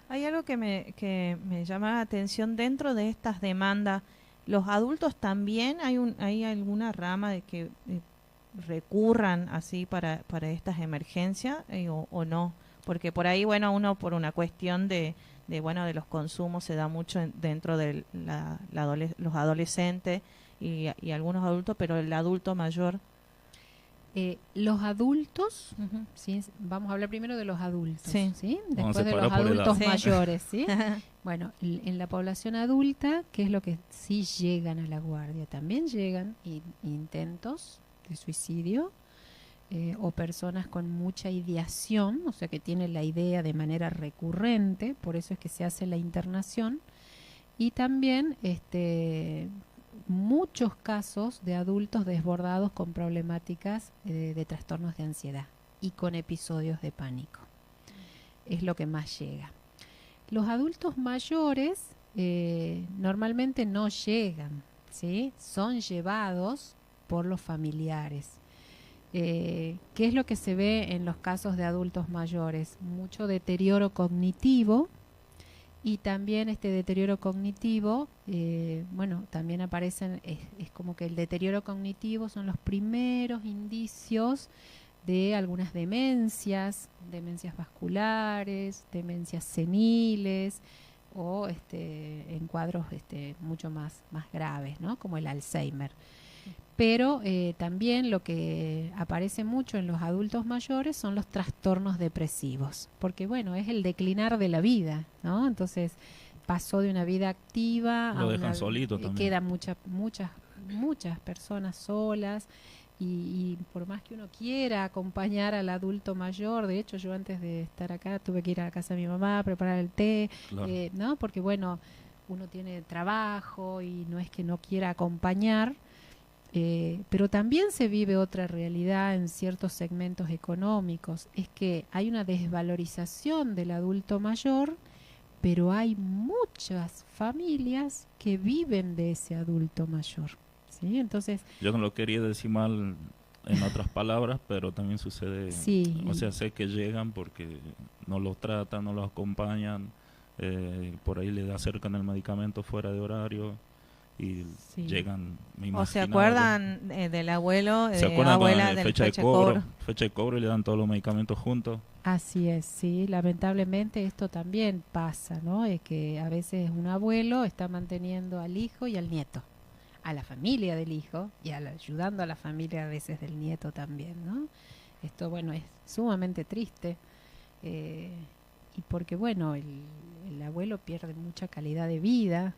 Hay algo que me llama la atención dentro de estas demandas. Los adultos también hay alguna rama de que recurran así para estas emergencias o no, porque por ahí bueno uno por una cuestión de los consumos se da mucho dentro de los adolescentes y algunos adultos, pero el adulto mayor. Los adultos, ¿sí? Vamos a hablar primero de los adultos, sí. ¿sí? Después de los adultos mayores, ¿sí? Bueno, en la población adulta, ¿qué es lo que sí llegan a la guardia? También llegan intentos de suicidio, o personas con mucha ideación, o sea que tienen la idea de manera recurrente, por eso es que se hace la internación, y también muchos casos de adultos desbordados con problemáticas de trastornos de ansiedad y con episodios de pánico. Es lo que más llega. Los adultos mayores normalmente no llegan, ¿sí? Son llevados por los familiares. ¿Qué es lo que se ve en los casos de adultos mayores? Mucho deterioro cognitivo, y también este deterioro cognitivo, también aparecen, es como que el deterioro cognitivo son los primeros indicios de algunas demencias vasculares, demencias seniles, o en cuadros mucho más graves, ¿no? Como el Alzheimer. Pero también lo que aparece mucho en los adultos mayores son los trastornos depresivos, porque bueno, es el declinar de la vida, ¿no? Entonces pasó de una vida activa lo dejan solito también. Quedan muchas personas solas, y por más que uno quiera acompañar al adulto mayor, de hecho yo antes de estar acá tuve que ir a la casa de mi mamá a preparar el té, Claro. ¿no? Porque bueno, uno tiene trabajo y no es que no quiera acompañar. Pero también se vive otra realidad en ciertos segmentos económicos, es que hay una desvalorización del adulto mayor, pero hay muchas familias que viven de ese adulto mayor, ¿sí? Entonces, yo no lo quería decir mal en otras palabras, pero también sucede, sí, o sea, sé que llegan porque no los tratan, no los acompañan, por ahí les acercan el medicamento fuera de horario, y sí. llegan, me ¿O imagino, se acuerdan del abuelo, se de acuerdan abuela con del fecha de cobro y le dan todos los medicamentos juntos. Así es, sí, lamentablemente esto también pasa, ¿no? Es que a veces un abuelo está manteniendo al hijo y al nieto, a la familia del hijo y ayudando a la familia a veces del nieto también, ¿no? Esto, bueno, es sumamente triste, y porque, bueno, el abuelo pierde mucha calidad de vida,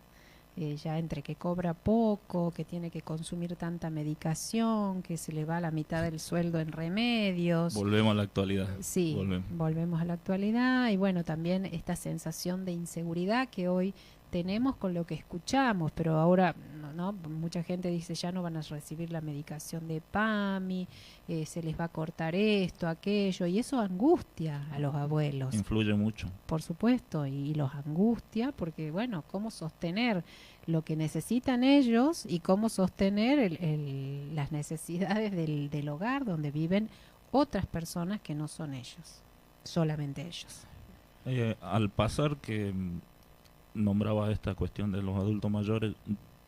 ya entre que cobra poco, que tiene que consumir tanta medicación, que se le va la mitad del sueldo en remedios. Volvemos a la actualidad. Sí, volvemos a la actualidad, y bueno, también esta sensación de inseguridad que hoy tenemos con lo que escuchamos, pero ahora no, mucha gente dice ya no van a recibir la medicación de PAMI, se les va a cortar esto, aquello, y eso angustia a los abuelos. Influye mucho. Por supuesto, y los angustia porque, bueno, cómo sostener lo que necesitan ellos y cómo sostener las necesidades del hogar donde viven otras personas que no son ellos, solamente ellos. Al pasar que nombraba esta cuestión de los adultos mayores,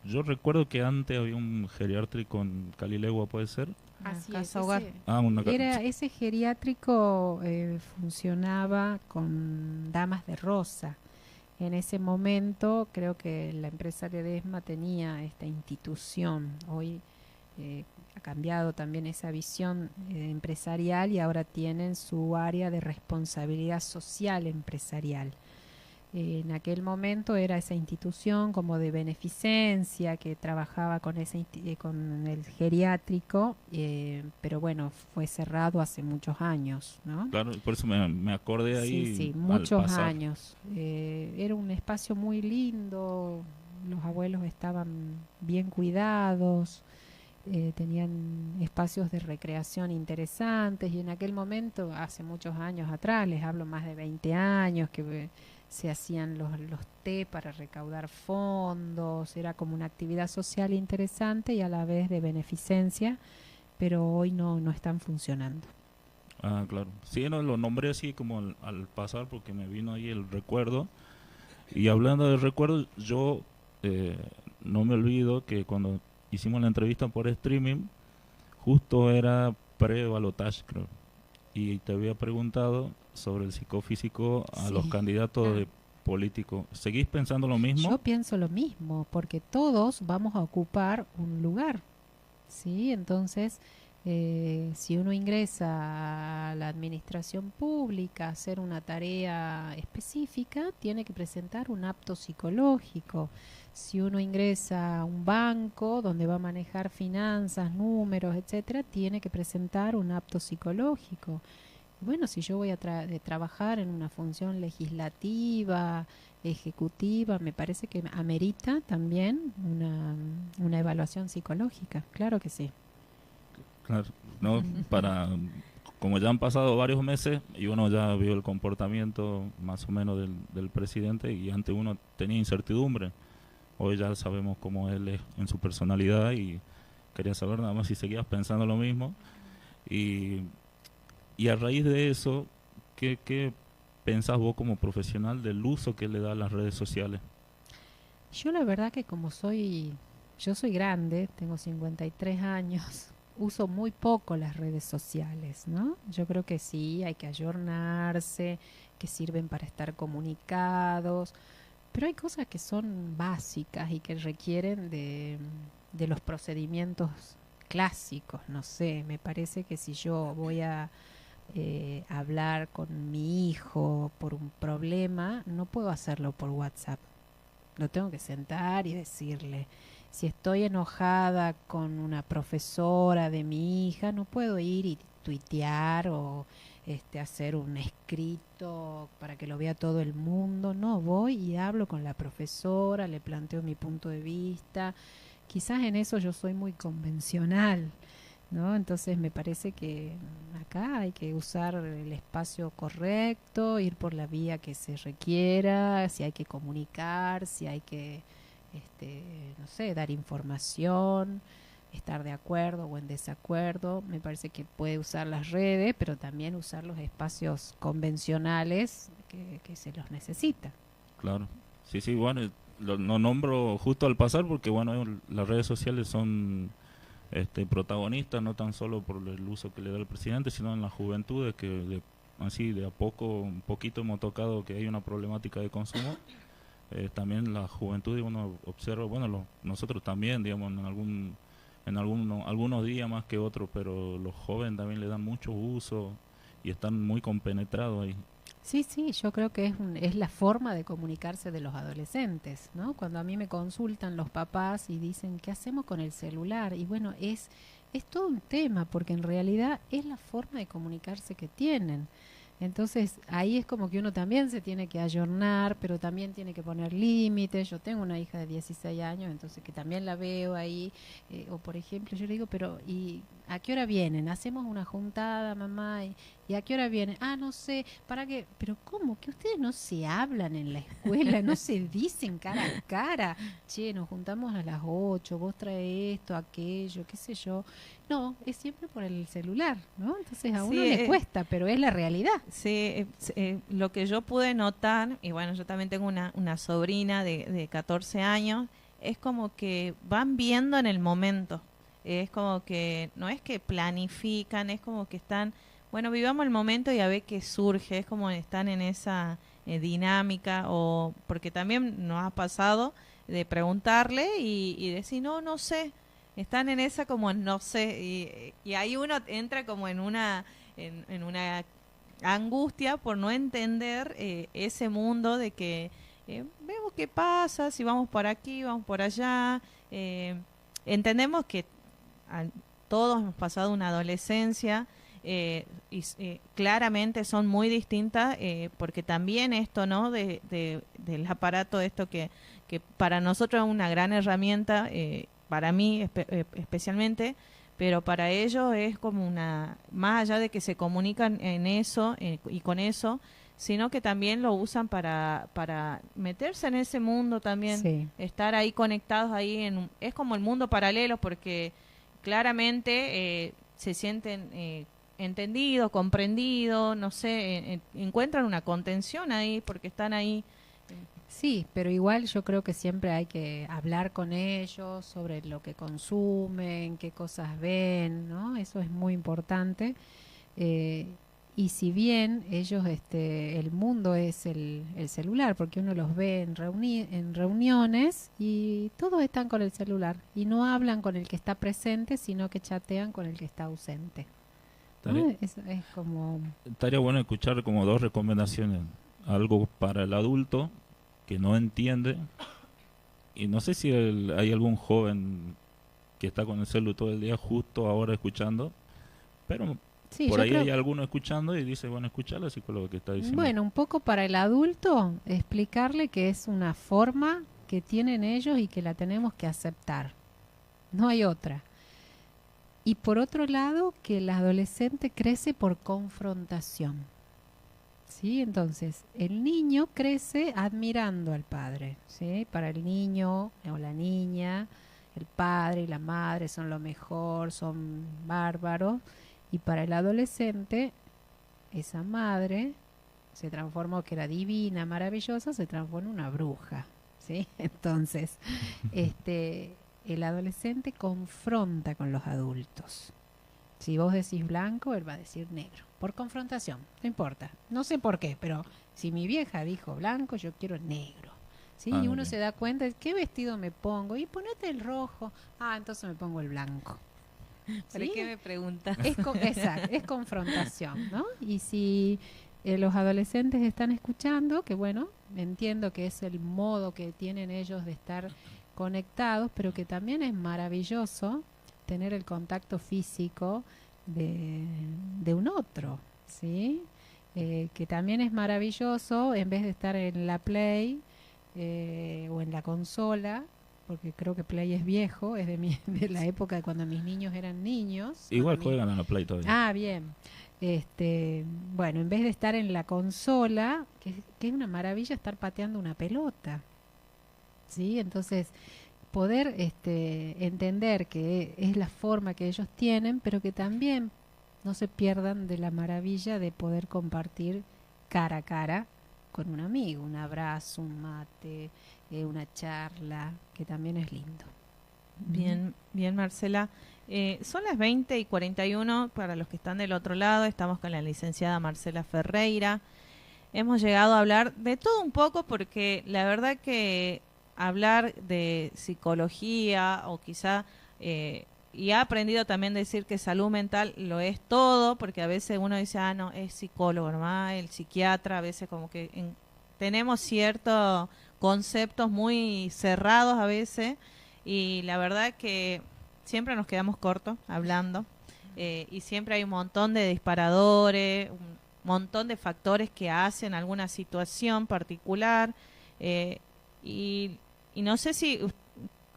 yo recuerdo que antes había un geriátrico en Calilegua, ¿puede ser? Así Casa es, hogar. ese geriátrico funcionaba con damas de rosa. En ese momento creo que la empresa Ledesma tenía esta institución. Hoy ha cambiado también esa visión empresarial, y ahora tienen su área de responsabilidad social empresarial. En aquel momento era esa institución como de beneficencia que trabajaba con con el geriátrico, pero bueno, fue cerrado hace muchos años, ¿no? Claro, por eso me acordé ahí. Sí, muchos años. Era un espacio muy lindo, los abuelos estaban bien cuidados, tenían espacios de recreación interesantes, y en aquel momento, hace muchos años atrás, les hablo más de 20 años, que se hacían los té para recaudar fondos, era como una actividad social interesante y a la vez de beneficencia, pero hoy no están funcionando. Ah, claro. Sí, no, lo nombré así como al pasar porque me vino ahí el recuerdo. Y hablando de recuerdos, yo no me olvido que cuando hicimos la entrevista por streaming, justo era pre-balotage, creo. Y te había preguntado sobre el psicofísico a los candidatos de políticos. ¿Seguís pensando lo mismo? Yo pienso lo mismo, porque todos vamos a ocupar un lugar, ¿sí? Entonces, Si uno ingresa a la administración pública a hacer una tarea específica, tiene que presentar un apto psicológico. Si uno ingresa a un banco donde va a manejar finanzas, números, etcétera, tiene que presentar un apto psicológico. Bueno, si yo voy a trabajar en una función legislativa, ejecutiva, me parece que amerita también una evaluación psicológica. Claro que sí. Claro, ¿no? Como ya han pasado varios meses y uno ya vio el comportamiento más o menos del presidente, y antes uno tenía incertidumbre. Hoy ya sabemos cómo él es en su personalidad, y quería saber nada más si seguías pensando lo mismo. Y a raíz de eso, ¿qué pensás vos como profesional del uso que le da a las redes sociales? Yo la verdad que yo soy grande, tengo 53 años, uso muy poco las redes sociales, ¿no? Yo creo que sí, hay que ayornarse, que sirven para estar comunicados, pero hay cosas que son básicas y que requieren de los procedimientos clásicos, no sé, me parece que si yo voy a hablar con mi hijo por un problema, no puedo hacerlo por WhatsApp. Lo tengo que sentar y decirle. Si estoy enojada con una profesora de mi hija, no puedo ir y tuitear o hacer un escrito para que lo vea todo el mundo. No, voy y hablo con la profesora, le planteo mi punto de vista. Quizás en eso yo soy muy convencional, ¿no? Entonces me parece que acá hay que usar el espacio correcto, ir por la vía que se requiera, si hay que comunicar, si hay que, no sé, dar información, estar de acuerdo o en desacuerdo. Me parece que puede usar las redes, pero también usar los espacios convencionales que se los necesita. Claro, sí, sí, bueno, lo nombro justo al pasar porque, bueno, las redes sociales son protagonistas no tan solo por el uso que le da el presidente, sino en las juventudes, que así de a poco, un poquito hemos tocado que hay una problemática de consumo. También la juventud, uno observa, bueno, nosotros también, digamos, algunos días más que otros, pero los jóvenes también le dan mucho uso y están muy compenetrados ahí. Sí, sí, yo creo que es la forma de comunicarse de los adolescentes, ¿no? Cuando a mí me consultan los papás y dicen, ¿qué hacemos con el celular? Y bueno, es todo un tema, porque en realidad es la forma de comunicarse que tienen. Entonces, ahí es como que uno también se tiene que ayornar, pero también tiene que poner límites. Yo tengo una hija de 16 años, entonces que también la veo ahí. O por ejemplo, yo le digo, pero ¿y a qué hora vienen? Hacemos una juntada, mamá, ¿y a qué hora vienen? Ah, no sé, ¿para qué? Pero ¿cómo? Que ustedes no se hablan en la escuela, no se dicen cara a cara. Che, nos juntamos a las 8, vos traes esto, aquello, qué sé yo. No, es siempre por el celular, ¿no? Entonces a uno le cuesta, pero es la realidad. Sí, lo que yo pude notar, y bueno, yo también tengo una sobrina de 14 años, es como que van viendo en el momento. Es como que no es que planifican, es como que están, bueno, vivamos el momento y a ver qué surge. Es como están en esa dinámica, o porque también nos ha pasado de preguntarle y decir, no sé. Están en esa como no sé, y ahí uno entra como en una angustia por no entender ese mundo de que vemos qué pasa, si vamos por aquí, vamos por allá. Entendemos que todos hemos pasado una adolescencia claramente son muy distintas, porque también esto, ¿no? Del aparato, esto que para nosotros es una gran herramienta, para mí especialmente, pero para ellos es como más allá de que se comunican en eso y con eso, sino que también lo usan para meterse en ese mundo también, sí. Estar ahí conectados ahí, es como el mundo paralelo, porque claramente se sienten entendidos, comprendidos, no sé, encuentran una contención ahí porque están ahí. Sí, pero igual yo creo que siempre hay que hablar con ellos sobre lo que consumen, qué cosas ven, ¿no? Eso es muy importante. Y si bien ellos, el mundo es el celular, porque uno los ve en reuniones y todos están con el celular y no hablan con el que está presente, sino que chatean con el que está ausente. ¿No? Es como... Estaría bueno escuchar como dos recomendaciones. Algo para el adulto que no entiende. Y no sé si hay algún joven que está con el celular todo el día justo ahora escuchando, pero Sí, por yo ahí creo... hay alguno escuchando y dice, bueno, escucha a la psicóloga que está diciendo. Bueno, un poco para el adulto, explicarle que es una forma que tienen ellos y que la tenemos que aceptar. No hay otra. Y por otro lado, que el adolescente crece por confrontación. ¿Sí? Entonces, el niño crece admirando al padre. ¿Sí? Para el niño o la niña, el padre y la madre son lo mejor, son bárbaros. Y para el adolescente, esa madre se transformó, que era divina, maravillosa, se transformó en una bruja, ¿sí? Entonces, el adolescente confronta con los adultos. Si vos decís blanco, él va a decir negro, por confrontación, no importa. No sé por qué, pero si mi vieja dijo blanco, yo quiero negro. ¿Sí? Y uno Bien. se da cuenta de qué vestido me pongo, y ponete el rojo, entonces me pongo el blanco. ¿Para ¿Sí? qué me pregunta? Exacto, es confrontación, ¿no? Y si los adolescentes están escuchando, que bueno, entiendo que es el modo que tienen ellos de estar conectados, pero que también es maravilloso tener el contacto físico de un otro, ¿sí? Que también es maravilloso, en vez de estar en la Play o en la consola, porque creo que Play es viejo, es de la época de cuando mis niños eran niños. Igual Cuando juegan a la Play todavía. Bien. Bueno, en vez de estar en la consola, que es una maravilla estar pateando una pelota. ¿Sí? Entonces, poder entender que es la forma que ellos tienen, pero que también no se pierdan de la maravilla de poder compartir cara a cara con un amigo, un abrazo, un mate, una charla, que también es lindo. Bien, bien, Marcela. Son las 20:41 para los que están del otro lado. Estamos con la licenciada Marcela Ferreira. Hemos llegado a hablar de todo un poco porque la verdad que hablar de psicología o quizá, y he aprendido también a decir que salud mental lo es todo, porque a veces uno dice, no, es psicólogo nomás, el psiquiatra, a veces como que tenemos ciertos conceptos muy cerrados a veces, y la verdad que siempre nos quedamos cortos hablando, y siempre hay un montón de disparadores, un montón de factores que hacen alguna situación particular, y no sé si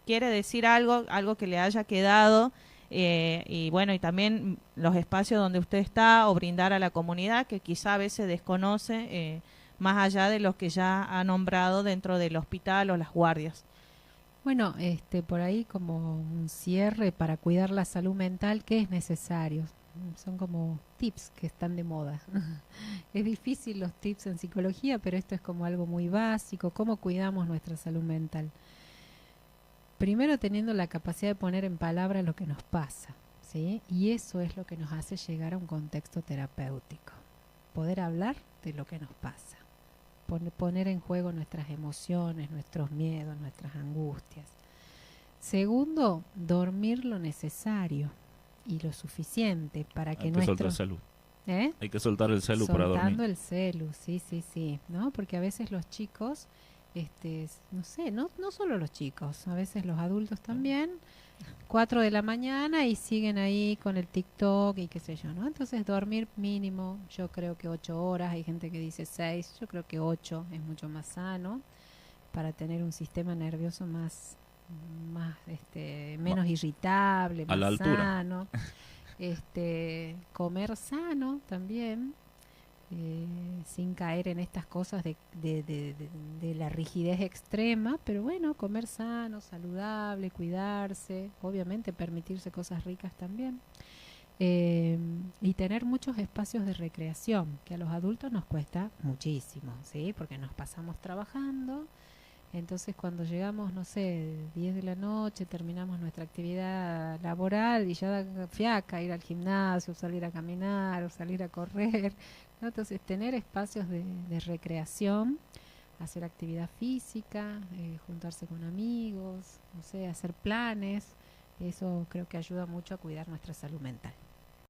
quiere decir algo que le haya quedado, y bueno, y también los espacios donde usted está, o brindar a la comunidad que quizá a veces desconoce, más allá de los que ya ha nombrado dentro del hospital o las guardias. Bueno, por ahí como un cierre para cuidar la salud mental, ¿qué es necesario? Son como tips que están de moda. Es difícil los tips en psicología, pero esto es como algo muy básico. ¿Cómo cuidamos nuestra salud mental? Primero teniendo la capacidad de poner en palabras lo que nos pasa, ¿sí? Y eso es lo que nos hace llegar a un contexto terapéutico. Poder hablar de lo que nos pasa. Poner en juego nuestras emociones, nuestros miedos, nuestras angustias. Segundo, dormir lo necesario y lo suficiente para que Hay que soltar el celu. Hay que soltar el celu para dormir. Soltando el celu, sí, ¿no? Porque a veces los chicos, no sé, no solo los chicos, a veces los adultos también, 4 de la mañana y siguen ahí con el TikTok y qué sé yo, ¿no? Entonces dormir mínimo, yo creo que 8 horas, hay gente que dice 6, yo creo que 8 es mucho más sano para tener un sistema nervioso más menos irritable, a la más altura. sano. Comer sano también, sin caer en estas cosas de la rigidez extrema, pero bueno, comer sano, saludable, cuidarse, obviamente permitirse cosas ricas también, y tener muchos espacios de recreación, que a los adultos nos cuesta muchísimo, ¿sí? Porque nos pasamos trabajando, Entonces cuando llegamos, no sé, 10 de la noche, terminamos nuestra actividad laboral y ya da fiaca ir al gimnasio, salir a caminar o salir a correr, ¿no? Entonces tener espacios de recreación, hacer actividad física, juntarse con amigos, no sé, hacer planes, eso creo que ayuda mucho a cuidar nuestra salud mental.